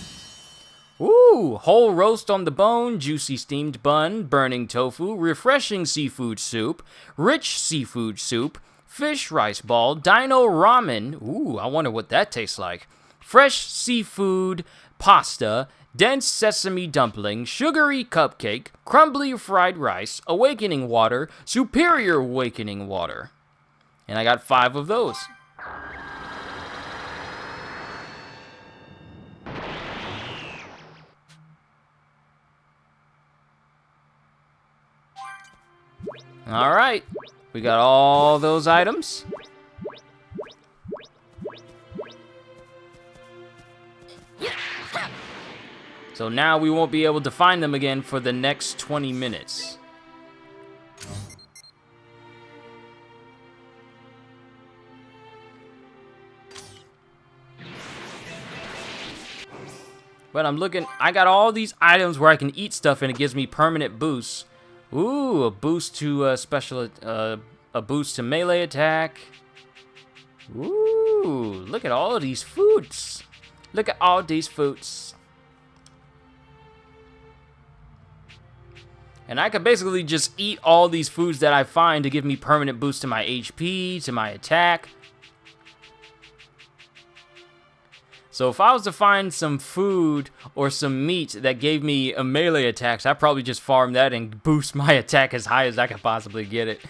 [SPEAKER 1] Ooh, whole roast on the bone, juicy steamed bun, burning tofu, refreshing seafood soup, rich seafood soup, fish rice ball, dino ramen, ooh, I wonder what that tastes like, fresh seafood, pasta, dense sesame dumpling, sugary cupcake, crumbly fried rice, awakening water, superior awakening water. And I got 5 of those. Alright, we got all those items. So now we won't be able to find them again for the next 20 minutes. But I'm looking, I got all these items where I can eat stuff and it gives me permanent boosts. Ooh, a boost to a boost to melee attack. Ooh, look at all of these foods. Look at all these foods. And I could basically just eat all these foods that I find to give me permanent boost to my HP, to my attack. So if I was to find some food or some meat that gave me a melee attacks, I'd probably just farm that and boost my attack as high as I could possibly get it.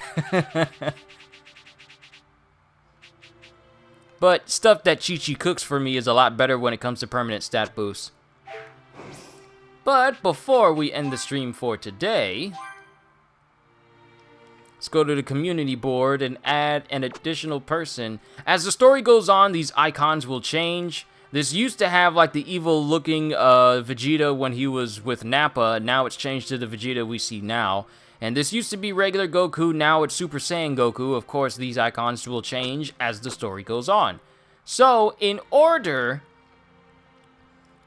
[SPEAKER 1] But stuff that Chi-Chi cooks for me is a lot better when it comes to permanent stat boosts. But before we end the stream for today, let's go to the community board and add an additional person. As the story goes on, these icons will change. This used to have like the evil looking Vegeta when he was with Nappa. Now it's changed to the Vegeta we see now. And this used to be regular Goku, now it's Super Saiyan Goku. Of course, these icons will change as the story goes on. So, in order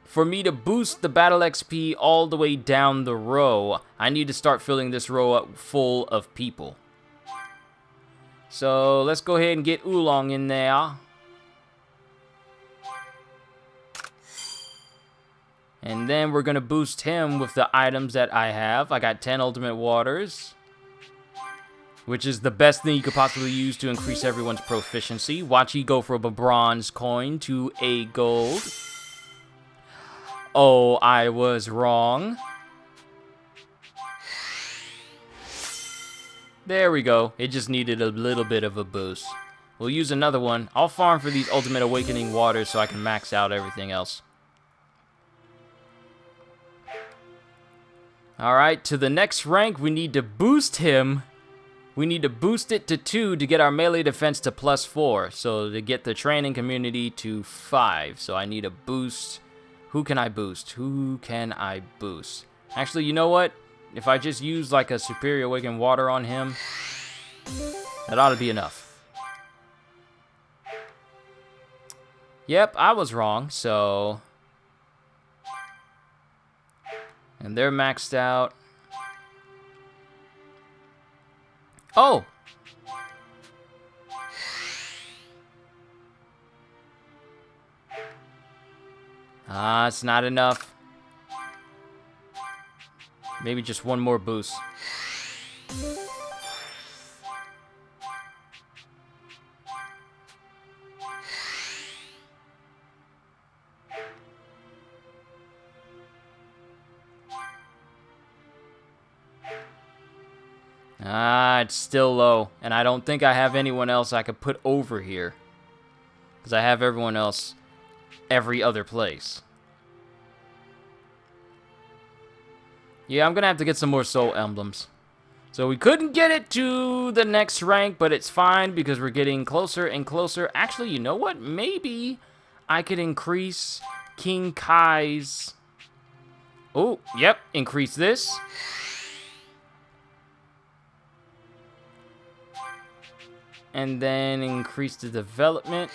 [SPEAKER 1] for me to boost the battle XP all the way down the row, I need to start filling this row up full of people. So, let's go ahead and get Oolong in there. And then we're going to boost him with the items that I have. I got 10 Ultimate Waters, which is the best thing you could possibly use to increase everyone's proficiency. Watch he go from a bronze coin to a gold. Oh, I was wrong. There we go. It just needed a little bit of a boost. We'll use another one. I'll farm for these Ultimate Awakening Waters so I can max out everything else. Alright, to the next rank, we need to boost him. We need to boost it to 2 to get our melee defense to +4. So to get the training community to 5. So I need a boost. Who can I boost? Who can I boost? Actually, you know what? If I just use like a Superior Awakened Water on him, that ought to be enough. Yep, I was wrong, so... And they're maxed out. Oh! It's not enough. Maybe just one more boost. It's still low, and I don't think I have anyone else I could put over here, because I have everyone else every other place. Yeah, I'm gonna have to get some more soul emblems. So we couldn't get it to the next rank, but it's fine because we're getting closer and closer. Actually, you know what? Maybe I could increase King Kai's... Oh, yep, increase this. And then increase the development.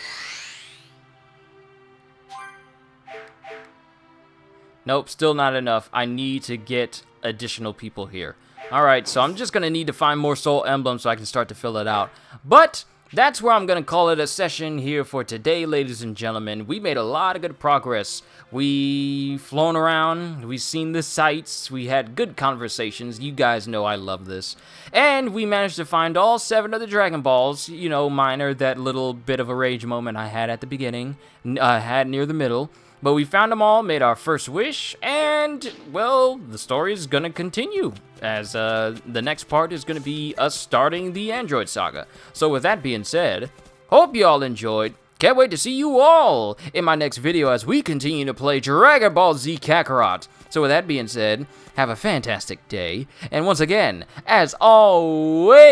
[SPEAKER 1] Nope, still not enough. I need to get additional people here. Alright, so I'm just going to need to find more soul emblems so I can start to fill it out. But that's where I'm going to call it a session here for today, ladies and gentlemen. We made a lot of good progress. We've flown around, we've seen the sights, we had good conversations. You guys know I love this. And we managed to find all 7 of the Dragon Balls, you know, minor that little bit of a rage moment I had at the beginning, had near the middle. But we found them all, made our first wish, and, well, the story is going to continue, as the next part is going to be us starting the Android Saga. So with that being said, hope you all enjoyed. Can't wait to see you all in my next video as we continue to play Dragon Ball Z Kakarot. So with that being said, have a fantastic day. And once again, as always,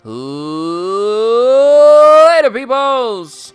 [SPEAKER 1] later peoples!